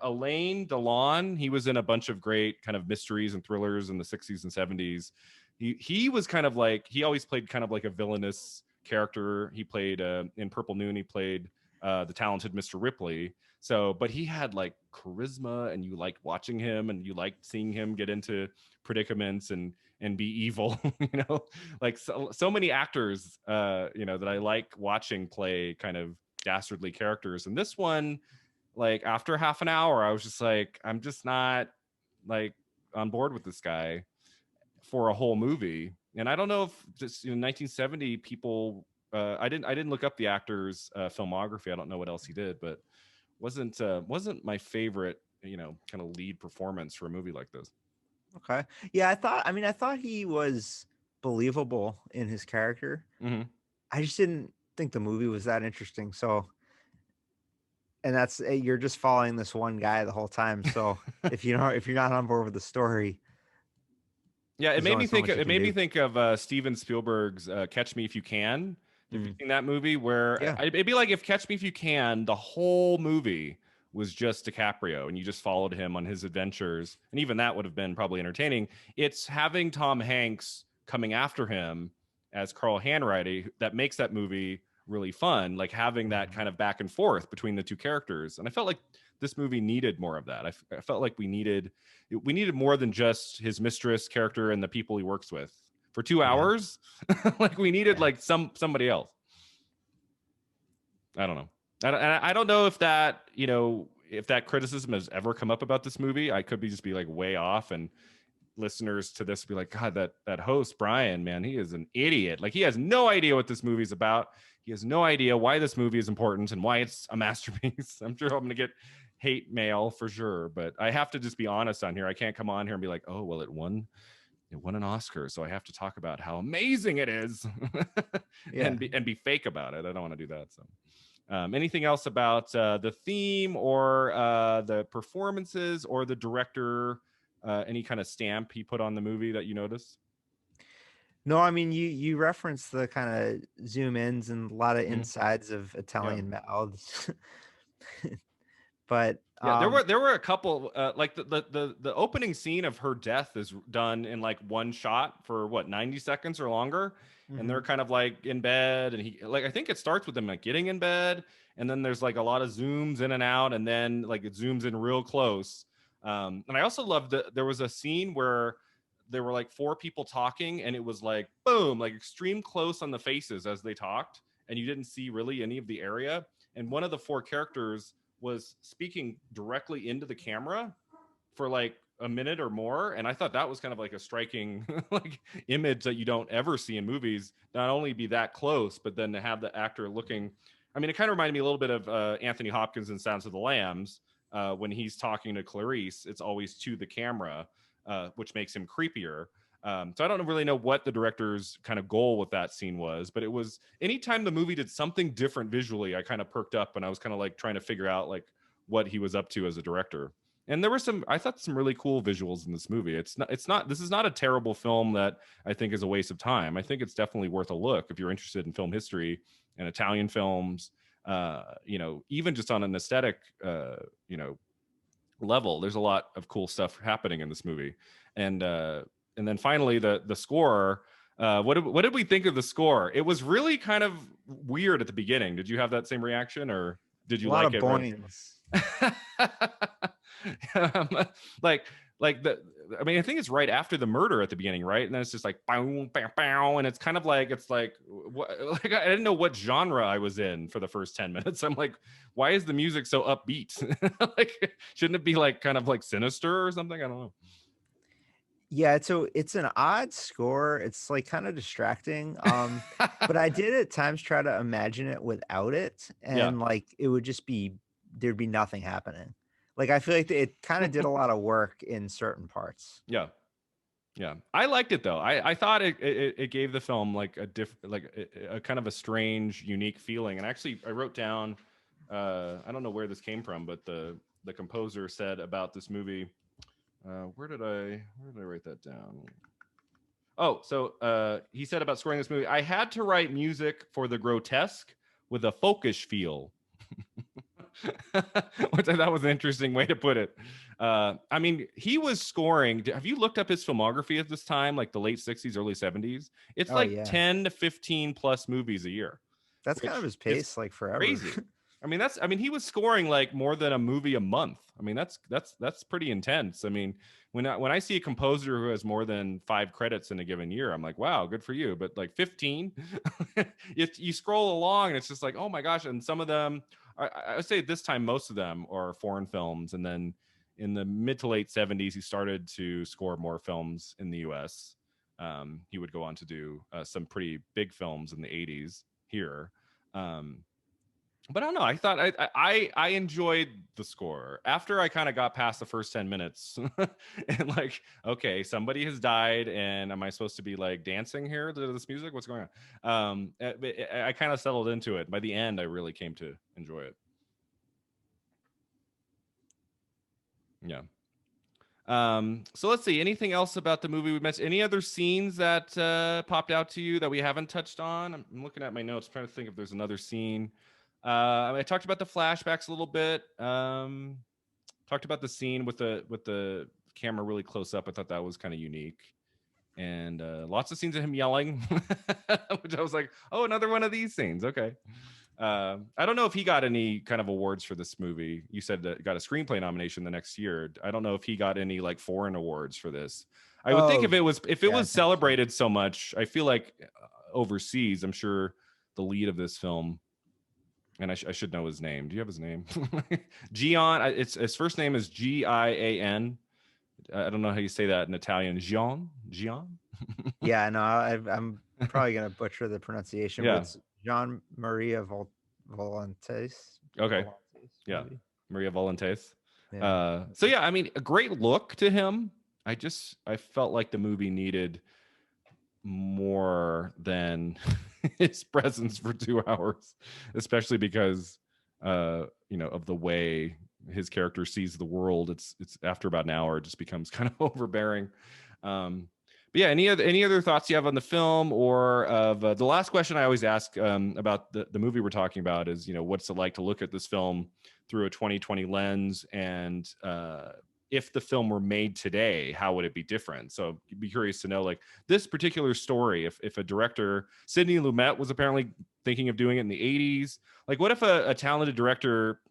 Elaine Delon. He was in a bunch of great kind of mysteries and thrillers in the 60s and 70s. He was kind of like, he always played kind of like a villainous character. He played in Purple Noon. He played the talented Mr. Ripley. So, but he had like charisma, and you liked watching him, and you liked seeing him get into predicaments and be evil. Like so many actors, that I like watching play kind of dastardly characters. And this one, like after half an hour, I was just like, I'm just not like on board with this guy for a whole movie. And I don't know if just 1970 people. I didn't look up the actor's filmography. I don't know what else he did, but wasn't my favorite kind of lead performance for a movie like this. Okay. Yeah, I thought he was believable in his character. Mm-hmm. I just didn't think the movie was that interesting. So, and that's you're just following this one guy the whole time. So, if you're not on board with the story, Yeah, it there's made only me so think. much you It can made me do. think of Steven Spielberg's Catch Me If You Can. Have you Mm. seen that movie? Where Yeah. it'd be like if Catch Me If You Can, the whole movie was just DiCaprio, and you just followed him on his adventures, and even that would have been probably entertaining. It's having Tom Hanks coming after him as Carl Hanratty that makes that movie really fun. Like having that Mhm. kind of back and forth between the two characters, and I felt like this movie needed more of that. I felt like we needed more than just his mistress character and the people he works with for two Yeah. hours. Like we needed Yeah. like somebody else. I don't know. I don't know if that criticism has ever come up about this movie. I could be just be like way off, and listeners to this will be like, God, that host Brian, man, he is an idiot. Like he has no idea what this movie's about. He has no idea why this movie is important and why it's a masterpiece. I'm sure I'm going to get hate mail for sure, but I have to just be honest on here. I can't come on here and be like, oh, well, it won an Oscar, so I have to talk about how amazing it is Yeah. and be fake about it. I don't want to do that. So anything else about the theme or the performances or the director, any kind of stamp he put on the movie that you noticed? No, I mean you referenced the kind of zoom ins and a lot of Mhm. insides of Yeah. Italian mouths. But Yeah, there were a couple like the opening scene of her death is done in like one shot for what 90 seconds or longer, and they're mhm. kind of like in bed, and he like I think it starts with them like getting in bed, and then there's like a lot of zooms in and out, and then like it zooms in real close. And I also loved that there was a scene where there were like four people talking, and it was like boom, like extreme close on the faces as they talked, and you didn't see really any of the area. And one of the four characters was speaking directly into the camera for like a minute or more, and I thought that was kind of like a striking like image that you don't ever see in movies, not only be that close but then to have the actor looking. I mean, it kind of reminded me a little bit of Anthony Hopkins in Sounds of the Lambs. When he's talking to Clarice, it's always to the camera, which makes him creepier. So I don't really know what the director's kind of goal with that scene was, but it was anytime the movie did something different visually, I kind of perked up and I was kind of like trying to figure out like what he was up to as a director. And there were I thought some really cool visuals in this movie. This is not a terrible film that I think is a waste of time. I think it's definitely worth a look if you're interested in film history and Italian films. Even just on an aesthetic, level, there's a lot of cool stuff happening in this movie. And uh and then finally the score. What did we think of the score? It was really kind of weird at the beginning. Did you have that same reaction, or did A you lot like of it right? boings. um, like the I mean, I think it's right after the murder at the beginning, right? And then it's just like bow, bow, bow, and it's kind of like what, like I didn't know what genre I was in for the first 10 minutes. I'm like, why is the music so upbeat? Like, shouldn't it be like kind of like sinister or something? I don't know. Yeah, it's an odd score. It's like kind of distracting. But I did at times try to imagine it without it, Yeah. and like it would just be there'd be nothing happening. Like I feel like it kind of did a lot of work in certain parts. Yeah. Yeah, I liked it though. I thought it gave the film like a a kind of a strange, unique feeling. And actually, I wrote down, I don't know where this came from, but the composer said about this movie. Where did I write that down? Oh, so he said about scoring this movie, I had to write music for the grotesque with a folkish feel. Which I thought was an interesting way to put it. I mean, he was scoring. Have you looked up his filmography at this time, like the late 60s, early 70s? It's Oh like yeah. 10 to 15 plus movies a year, That's kind of which his is pace like forever. crazy. I mean, he was scoring like more than a movie a month. I mean, that's pretty intense. I mean, when I see a composer who has more than 5 credits in a given year, I'm like, wow, good for you. But like 15, if you scroll along and it's just like, oh my gosh. And some of them, I would say at this time, most of them are foreign films. And then in the mid to late 70s, he started to score more films in the US. He would go on to do some pretty big films in the 80s here. Um, but I don't know. I thought I enjoyed the score after I kind of got past the first 10 minutes, and like, okay, somebody has died, and am I supposed to be like dancing here to this music? What's going on? I kind of settled into it. By the end, I really came to enjoy it. Yeah. So let's see. Anything else about the movie we mentioned? Any other scenes that popped out to you that we haven't touched on? I'm looking at my notes, trying to think if there's another scene. I talked about the flashbacks a little bit. Talked about the scene with the camera really close up. I thought that was kind of unique, and lots of scenes of him yelling, which I was like, oh, another one of these scenes. Okay. I don't know if he got any kind of awards for this movie. You said that got a screenplay nomination the next year. I don't know if he got any like foreign awards for this. I would think Oh if it yeah, I was think so. celebrated so much, I feel like overseas, I'm sure the lead of this film, and I should know his name. Do you have his name? Gian. It's his first name is Gian. I don't know how you say that in Italian. Gian. Yeah, no, I'm probably gonna butcher the pronunciation, but Yeah. it's Jean Maria Volantes. Okay. Volantes, Yeah. maybe. Maria Volontes. Yeah. So yeah, I mean, a great look to him. I felt like the movie needed more than his presence for 2 hours, especially because of the way his character sees the world. It's after about an hour, it just becomes kind of overbearing. But yeah, any other thoughts you have on the film, or of the last question I always ask about the movie we're talking about is, what's it like to look at this film through a 2020 lens, and if the film were made today, how would it be different? So you'd be curious to know, like, this particular story, if a director, Sidney Lumet was apparently thinking of doing it in the 80s, like what if a talented director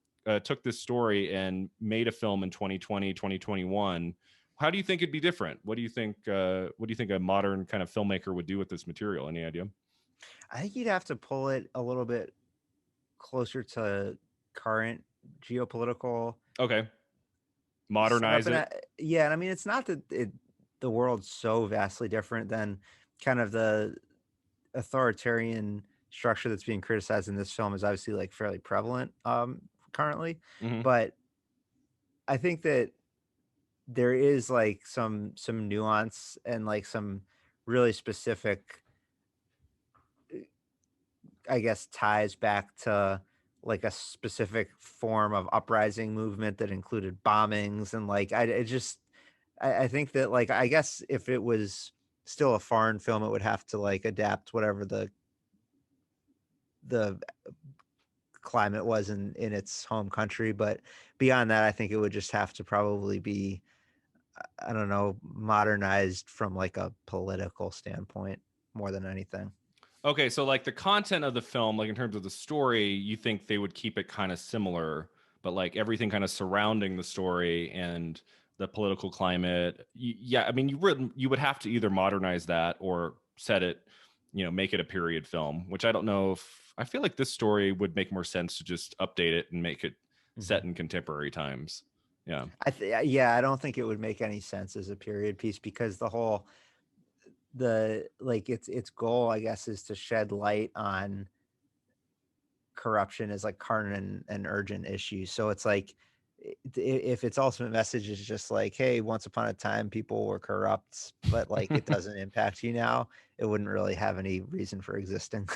took this story and made a film in 2020, 2021? How do you think it'd be different? What do you think a modern kind of filmmaker would do with this material? Any idea? I think you'd have to pull it a little bit closer to current geopolitical Okay. setup, Modernize and it. yeah, and I mean, it's not that the world's so vastly different than kind of the authoritarian structure that's being criticized in this film is obviously like fairly prevalent currently, Mm-hmm. but I think that there is like some nuance and like some really specific, I guess, ties back to like a specific form of uprising movement that included bombings and like I think that, like, I guess if it was still a foreign film, it would have to like adapt whatever the climate was in its home country, but beyond that, I think it would just have to probably be, I don't know, modernized from like a political standpoint more than anything. Okay, so like the content of the film, like in terms of the story, you think they would keep it kind of similar, but like everything kind of surrounding the story and the political climate, yeah, I mean, you would have to either modernize that or set it, make it a period film, which I don't know if I feel like this story would make more sense to just update it and make it Mhm. set in contemporary times. Yeah. Yeah, I don't think it would make any sense as a period piece because the like its goal, I guess, is to shed light on corruption as like current and urgent issues. So it's like, if its ultimate message is just like, hey, once upon a time people were corrupt, but like it doesn't impact you now, it wouldn't really have any reason for existing.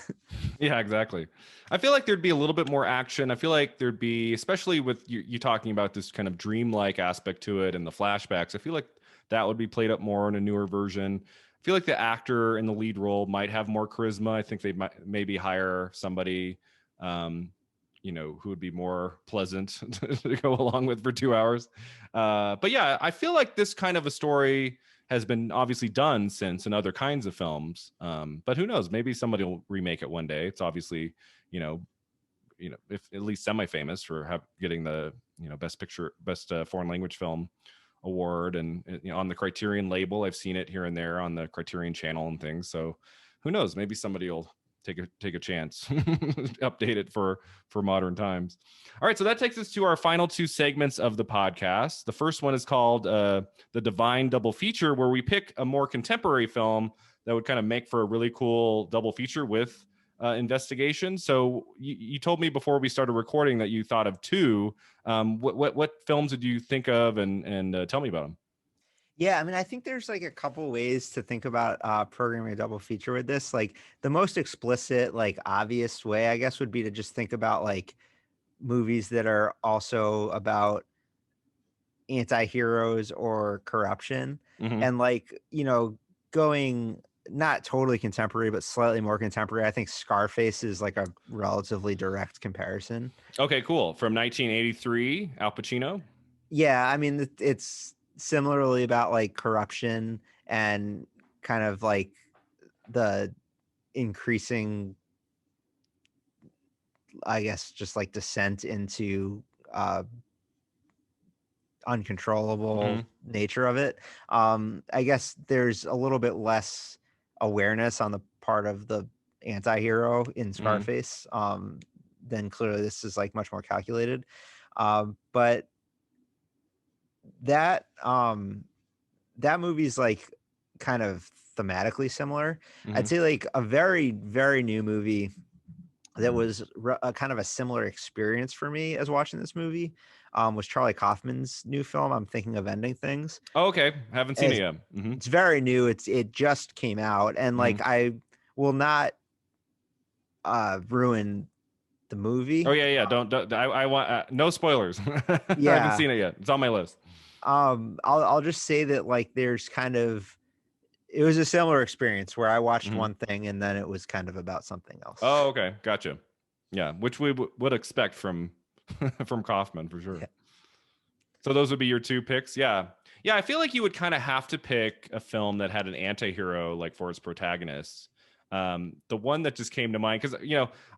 Yeah, exactly. I feel like there'd be a little bit more action. I feel like there'd be, especially with you talking about this kind of dreamlike aspect to it and the flashbacks. I feel like that would be played up more in a newer version. I feel like the actor in the lead role might have more charisma. I think they might maybe hire somebody, um, who would be more pleasant to go along with for 2 hours. But yeah, I feel like this kind of a story has been obviously done since in other kinds of films. But who knows? Maybe somebody will remake it one day. It's obviously, you know, if at least semi-famous for getting the best picture, best foreign language film award, and on the Criterion label. I've seen it here and there on the Criterion channel and things. So who knows? Maybe somebody will take a chance, update it for modern times. All right, so that takes us to our final two segments of the podcast. The first one is called the Divine Double Feature, where we pick a more contemporary film that would kind of make for a really cool double feature with investigation. So you told me before we started recording that you thought of two. What films did you think of, and tell me about them? Yeah, I mean, I think there's like a couple ways to think about programming a double feature with this. Like the most explicit, like obvious way, I guess, would be to just think about like movies that are also about anti-heroes or corruption, Mm-hmm. and like, going not totally contemporary but slightly more contemporary. I think Scarface is like a relatively direct comparison. Okay, cool. From 1983, Al Pacino. Yeah, I mean, it's similarly about like corruption and kind of like the increasing, I guess, just like descent into uh uncontrollable Mm-hmm. nature of it. I guess there's a little bit less awareness on the part of the anti-hero in Mm-hmm. Scarface. Then clearly this is like much more calculated. But that that movie's like kind of thematically similar. I'd Hmm. say like a very, very new movie that was a kind of a similar experience for me as watching this movie was Charlie Kaufman's new film. I'm thinking of ending things. Oh, okay, haven't seen it As yet. Hmm. it's very new. It just came out, and Hmm. like I will not ruin the Oh movie. yeah, yeah. Don't I want no spoilers. I haven't Yeah. seen it yet. It's on my list. I'll just say that like there's kind of it was a similar experience where I watched Hmm. one thing and then it was kind of about something else. Oh, okay, gotcha. Yeah, which we would expect from from Kaufman for sure. Yeah. So those would be your two picks. Yeah. Yeah, I feel like you would kind of have to pick a film that had an anti-hero like for its protagonist. The one that just came to mind because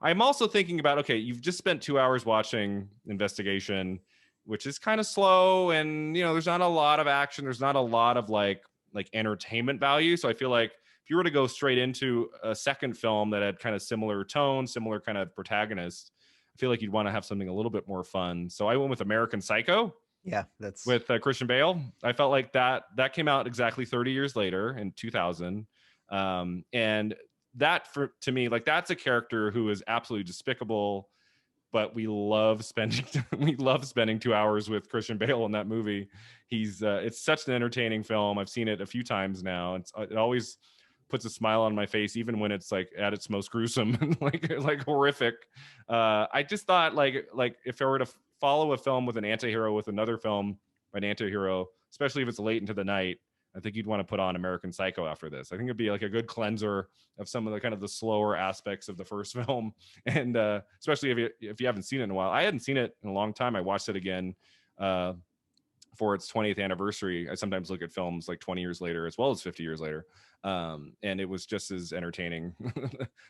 I'm also thinking about, okay, you've just spent 2 hours watching Investigation, which is kind of slow, and there's not a lot of action, there's not a lot of like entertainment value. So I feel like if you were to go straight into a second film that had kind of similar tone, similar kind of protagonist, I feel like you'd want to have something a little bit more fun. So I went with American Psycho Yeah, that's with Christian Bale. I felt like that came out exactly 30 years later in 2000, and that to me, like, that's a character who is absolutely despicable, but we love spending we love spending 2 hours with Christian Bale in that movie. He's it's such an entertaining film. I've seen it a few times now. It always puts a smile on my face, even when it's like at its most gruesome and like horrific. I just thought like if I were to follow a film with an antihero with another film by an antihero, especially if it's late into the night, I think you'd want to put on American Psycho after this. I think it'd be like a good cleanser of some of the kind of the slower aspects of the first film, and especially if you haven't seen it in a while. I hadn't seen it in a long time. I watched it again for its 20th anniversary. I sometimes look at films like 20 years later as well as 50 years later, and it was just as entertaining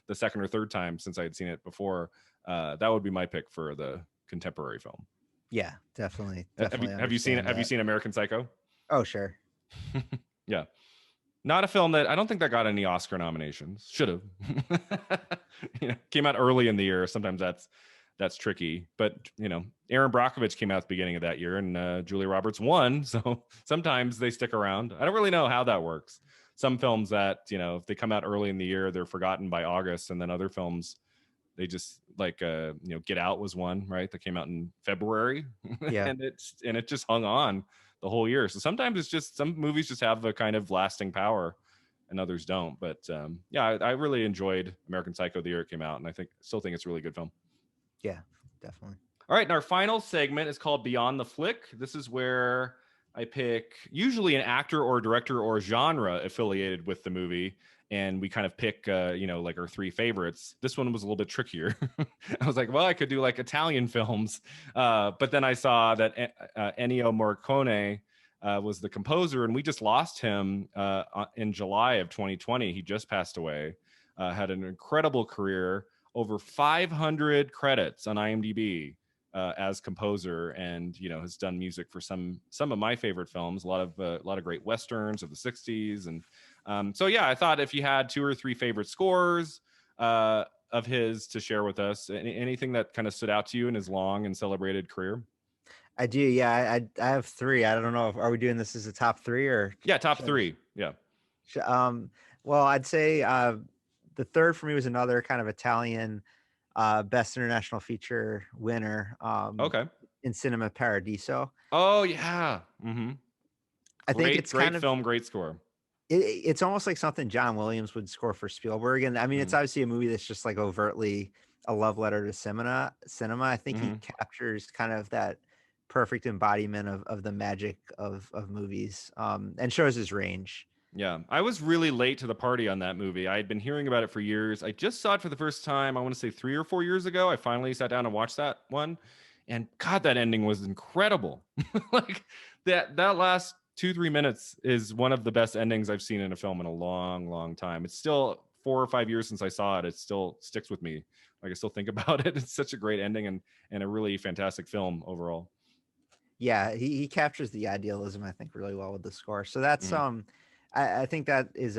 the second or third time since I had seen it before. That would be my pick for the contemporary film. yeah, definitely, Have you definitely have you seen understand have you that. seen American Psycho? Oh, sure. Yeah, not a film that I don't think that got any Oscar nominations. Should have. Came out early in the year. Sometimes that's tricky. But Aaron Brockovich came out at the beginning of that year, and Julia Roberts won. So sometimes they stick around. I don't really know how that works. Some films that if they come out early in the year, they're forgotten by August, and then other films they just like Get Out was one, right, that came out in February, Yeah. and it just hung on the whole year. So sometimes it's just some movies just have a kind of lasting power and others don't. But yeah, I really enjoyed American Psycho the year it came out, and I still think it's a really good film. Yeah, definitely. All right, and our final segment is called Beyond the Flick. This is where I pick usually an actor or director or genre affiliated with the movie, and we kind of pick, like our three favorites. This one was a little bit trickier. I was like, well, I could do like Italian films, but then I saw that Ennio Morricone was the composer, and we just lost him in July of 2020. He just passed away. Had an incredible career, over 500 credits on IMDb as composer, and has done music for some of my favorite films, a lot of great westerns of the 60s. And so yeah, I thought if you had two or three favorite scores of his to share with us, anything that kind of stood out to you in his long and celebrated career. I do. Yeah, I have three. I don't know if are we doing this as a top three or Yeah, top should I just three. Yeah. sh well, I'd say the third for me was another kind of Italian best international feature winner Okay. in Cinema Paradiso. Oh yeah. Mm-hmm. I think Great, it's kind great of film, great score. it's almost like something John Williams would score for Spielberg. And I mean, it's Mm-hmm. obviously a movie that's just like overtly a love letter to cinema. I think he Mm-hmm. captures kind of that perfect embodiment of the magic of movies and shows his range. Yeah, I was really late to the party on that movie. I had been hearing about it for years. I just saw it for the first time, I want to say 3 or 4 years ago. I finally sat down and watched that one. And God, that ending was incredible. Like that last 2-3 minutes is one of the best endings I've seen in a film in a long, long time. It's still 4 or 5 years since I saw it. It still sticks with me. Like I still think about it. It's such a great ending and a really fantastic film overall. Yeah, he captures the idealism I think really well with the score. So that's Mhm. I think that is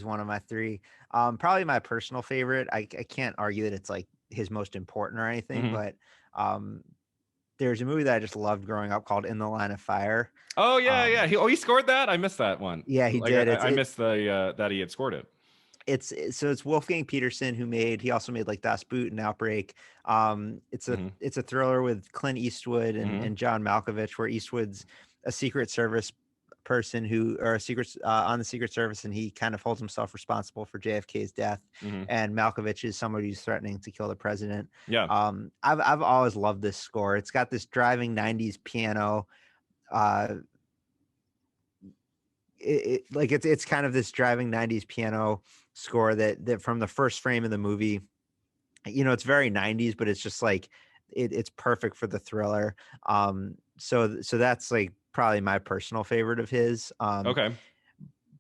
one of my three. Probably my personal favorite. I can't argue that it's like his most important or anything, Mhm. but um there's a movie that I just loved growing up called In the Line of Fire. Oh yeah, Um, yeah. He scored that. I missed that one. yeah, he Like did. I missed the that he had scored it. So it's Wolfgang Peterson who made. He also made like Das Boot and Outbreak. Hmm. It's a thriller with Clint Eastwood Hmm. and John Malkovich, where Eastwood's a Secret Service person who, or a secret on the Secret Service, and he kind of holds himself responsible for JFK's death. Hmm. And Malkovich is somebody who's threatening to kill the president. Yeah. I've always loved this score. It's got this driving '90s piano. Uh, like it's kind of this driving '90s piano score that from the first frame of the movie, it's very '90s, but it's just like it's perfect for the thriller. So that's like probably my personal favorite of his. Okay.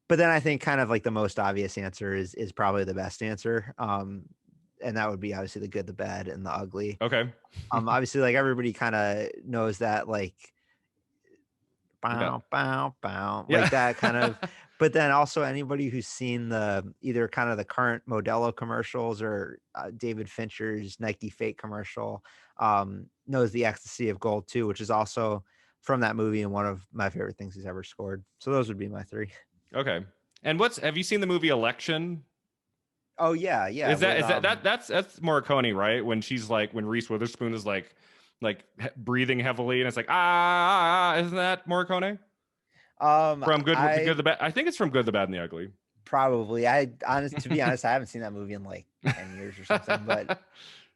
But then I think kind of like the most obvious answer is probably the best answer. And that would be obviously the good, the bad, and the ugly. Okay. Obviously, like everybody kind of knows that, like Yeah. bow, bow, bow, Yeah. like that kind of. But then also anybody who's seen the either kind of the current Modelo commercials or David Fincher's Nike Fake commercial knows the Ecstasy of Gold too, which is also from that movie and one of my favorite things he's ever scored. So those would be my three. Okay. And have you seen the movie Election? Oh yeah, yeah. With That's Morricone, right? When she's like when Reese Witherspoon is breathing heavily and it's like isn't that Morricone? From Good, I the Bad. I think it's from Good, the Bad, and the Ugly. probably to be honest, I haven't seen that movie in like 10 years or something, but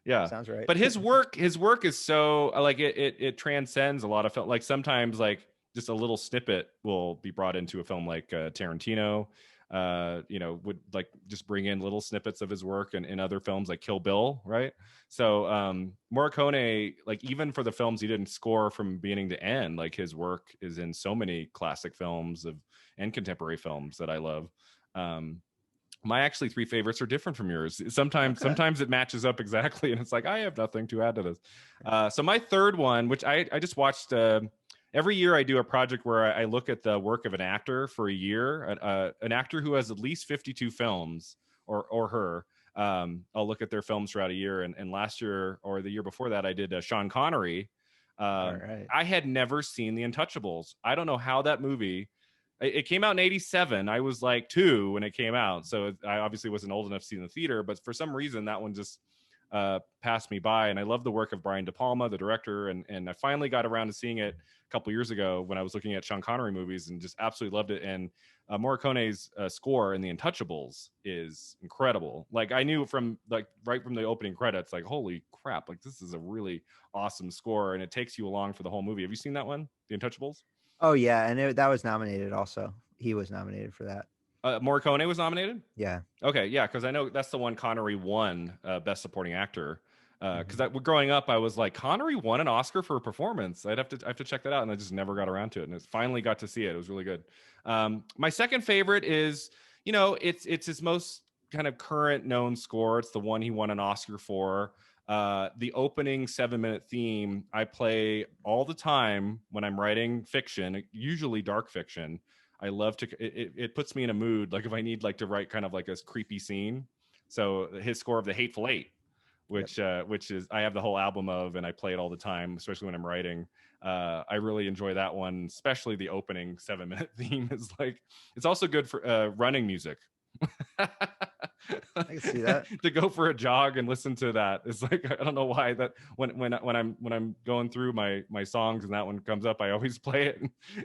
Yeah, sounds right. but his work is so like it transcends a lot of film. Like sometimes like just a little snippet will be brought into a film like Tarantino. Would like just bring in little snippets of his work in other films like Kill Bill, right? So Morricone, like even for the films he didn't score from beginning to end, like his work is in so many classic films and contemporary films that I love. My actually three favorites are different from yours. Okay. Sometimes it matches up exactly, and it's like I have nothing to add to this. So my third one, which I just watched. Every year I do a project where I look at the work of an actor for a year, an actor who has at least 52 films or her. I'll look at their films throughout a year. And last year or the year before that, I did Sean Connery. All right. I had never seen The Untouchables. I don't know how that movie. It came out in '87. I was like 2 when it came out, so I obviously wasn't old enough to see it in the theater. But for some reason, that one just passed me by. And I love the work of Brian De Palma, the director, and I finally got around to seeing it a couple years ago when I was looking at Sean Connery movies and just absolutely loved it. And Morricone's score in The Untouchables is incredible. Like I knew from like right from the opening credits, like holy crap, like this is a really awesome score, and it takes you along for the whole movie. Have you seen that one, The Untouchables? Oh yeah, and that was nominated also. He was nominated for that. Morricone was nominated. Yeah. Okay, yeah, because I know that's the one Connery won Best Supporting Actor. Because Mhm. growing up, I was like, Connery won an Oscar for a performance. I have to check that out, and I just never got around to it. And I finally got to see it. It was really good. My second favorite is, it's his most kind of current known score. It's the one he won an Oscar for. The opening 7-minute theme I play all the time when I'm writing fiction, usually dark fiction. I love to it puts me in a mood like if I need like to write kind of like a creepy scene. So his score of The Hateful Eight, Yep. which is I have the whole album of and I play it all the time, especially when I'm writing. I really enjoy that one, especially the opening 7-minute theme is like it's also good for running music. I can see that. To go for a jog and listen to that is like I don't know why that when I'm going through my songs and that one comes up I always play it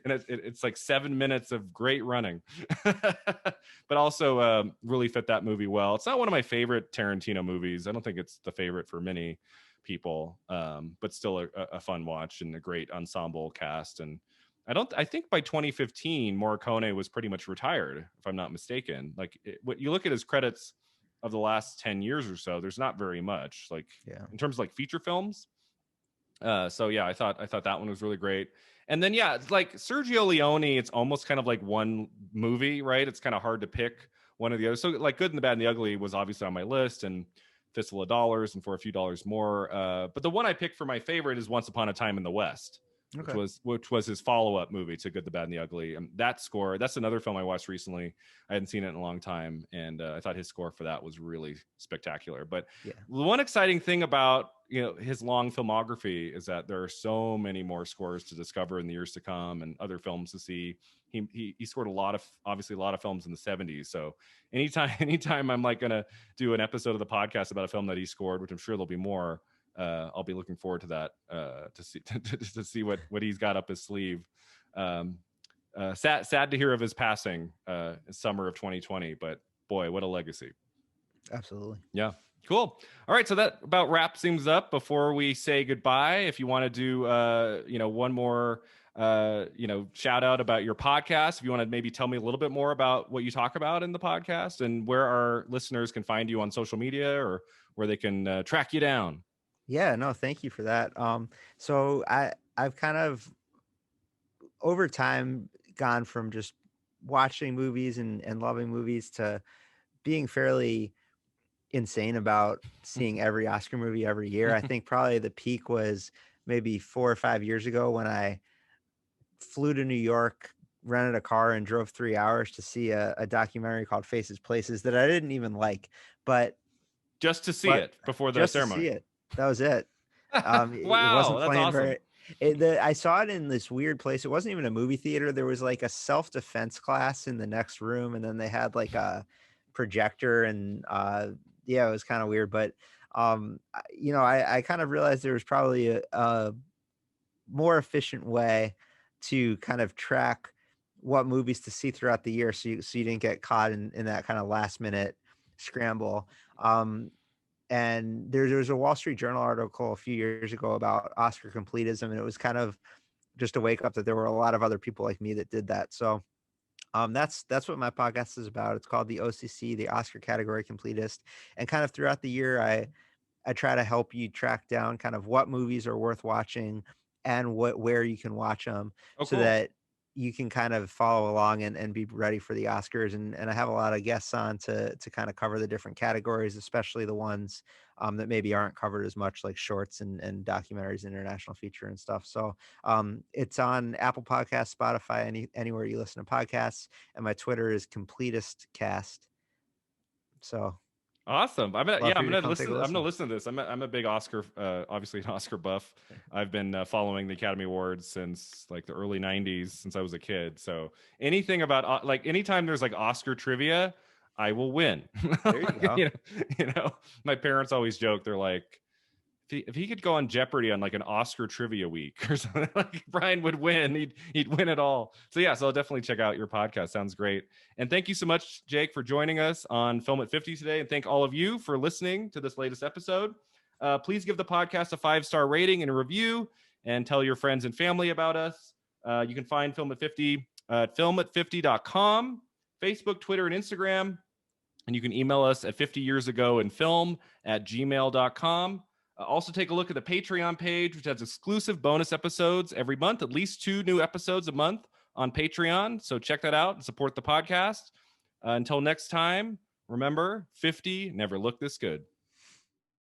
and it's like 7 minutes of great running. But also really fit that movie well. It's not one of my favorite Tarantino movies. I don't think it's the favorite for many people, but still a fun watch and a great ensemble cast. And I think by 2015 Morricone was pretty much retired if I'm not mistaken. Like what you look at his credits of the last 10 years or so, there's not very much like Yeah. in terms of like feature films. So yeah, I thought that one was really great. And then yeah, it's like Sergio Leone, it's almost kind of like one movie, right? It's kind of hard to pick one or the other. So like Good and the Bad and the Ugly was obviously on my list, and Fistful of Dollars and For a Few Dollars More. But the one I picked for my favorite is Once Upon a Time in the West, Okay. which was his follow-up movie to Good, the Bad, and the Ugly. And that score, that's another film I watched recently. I hadn't seen it in a long time, and I thought his score for that was really spectacular. But Yeah. the one exciting thing about his long filmography is that there are so many more scores to discover in the years to come and other films to see. He scored obviously a lot of films in the 70s. So anytime I'm like gonna do an episode of the podcast about a film that he scored, which I'm sure there'll be more, I'll be looking forward to that, to see to see what he's got up his sleeve. Sad to hear of his passing, summer of 2020, but boy, what a legacy. Absolutely. Yeah. Cool. All right. So that about wraps things up. Before we say goodbye, if you want to do, one more, shout out about your podcast, if you want to maybe tell me a little bit more about what you talk about in the podcast and where our listeners can find you on social media or where they can track you down. Yeah, no, thank you for that. So I've kind of over time gone from just watching movies and loving movies to being fairly insane about seeing every Oscar movie every year. I think probably the peak was maybe 4 or 5 years ago when I flew to New York, rented a car, and drove 3 hours to see a documentary called Faces Places that I didn't even like, but just to see it before the just to ceremony. see it. That was it. It Wow, wasn't that's playing awesome. I saw it in this weird place. It wasn't even a movie theater. There was like a self-defense class in the next room, and then they had like a projector, and yeah, it was kind of weird. But I kind of realized there was probably a more efficient way to kind of track what movies to see throughout the year, so you didn't get caught in that kind of last minute scramble. And there's a Wall Street Journal article a few years ago about Oscar completism, and it was kind of just a wake up that there were a lot of other people like me that did that. So that's what my podcast is about. It's called the OCC, the Oscar Category Completist, and kind of throughout the year, I try to help you track down kind of what movies are worth watching and where you can watch them, Oh, so cool. that you can kind of follow along and be ready for the Oscars. And I have a lot of guests on to kind of cover the different categories, especially the ones that maybe aren't covered as much, like shorts and documentaries, international feature and stuff. So it's on Apple Podcasts, Spotify, anywhere you listen to podcasts. And my Twitter is CompletistCast. So Awesome. love for I'm you to gonna come take listen. a I'm gonna listen. listen to this. I'm a big Oscar, obviously an Oscar buff. I've been following the Academy Awards since like the early '90s, since I was a kid. So anything about like anytime there's like Oscar trivia, I will win. There you go. My parents always joke. They're like, if he could go on Jeopardy on like an Oscar trivia week or something, like Brian would win. He'd win it all. So yeah, so I'll definitely check out your podcast. Sounds great. And thank you so much, Jake, for joining us on Film at 50 today. And thank all of you for listening to this latest episode. Please give the podcast a 5-star rating and a review, and tell your friends and family about us. You can find Film at 50 at filmat50.com, Facebook, Twitter, and Instagram. And you can email us at 50yearsagoinfilm@gmail.com. Also, take a look at the Patreon page, which has exclusive bonus episodes every month, at least 2 new episodes a month on Patreon. So check that out and support the podcast. Until next time, remember, 50 never looked this good.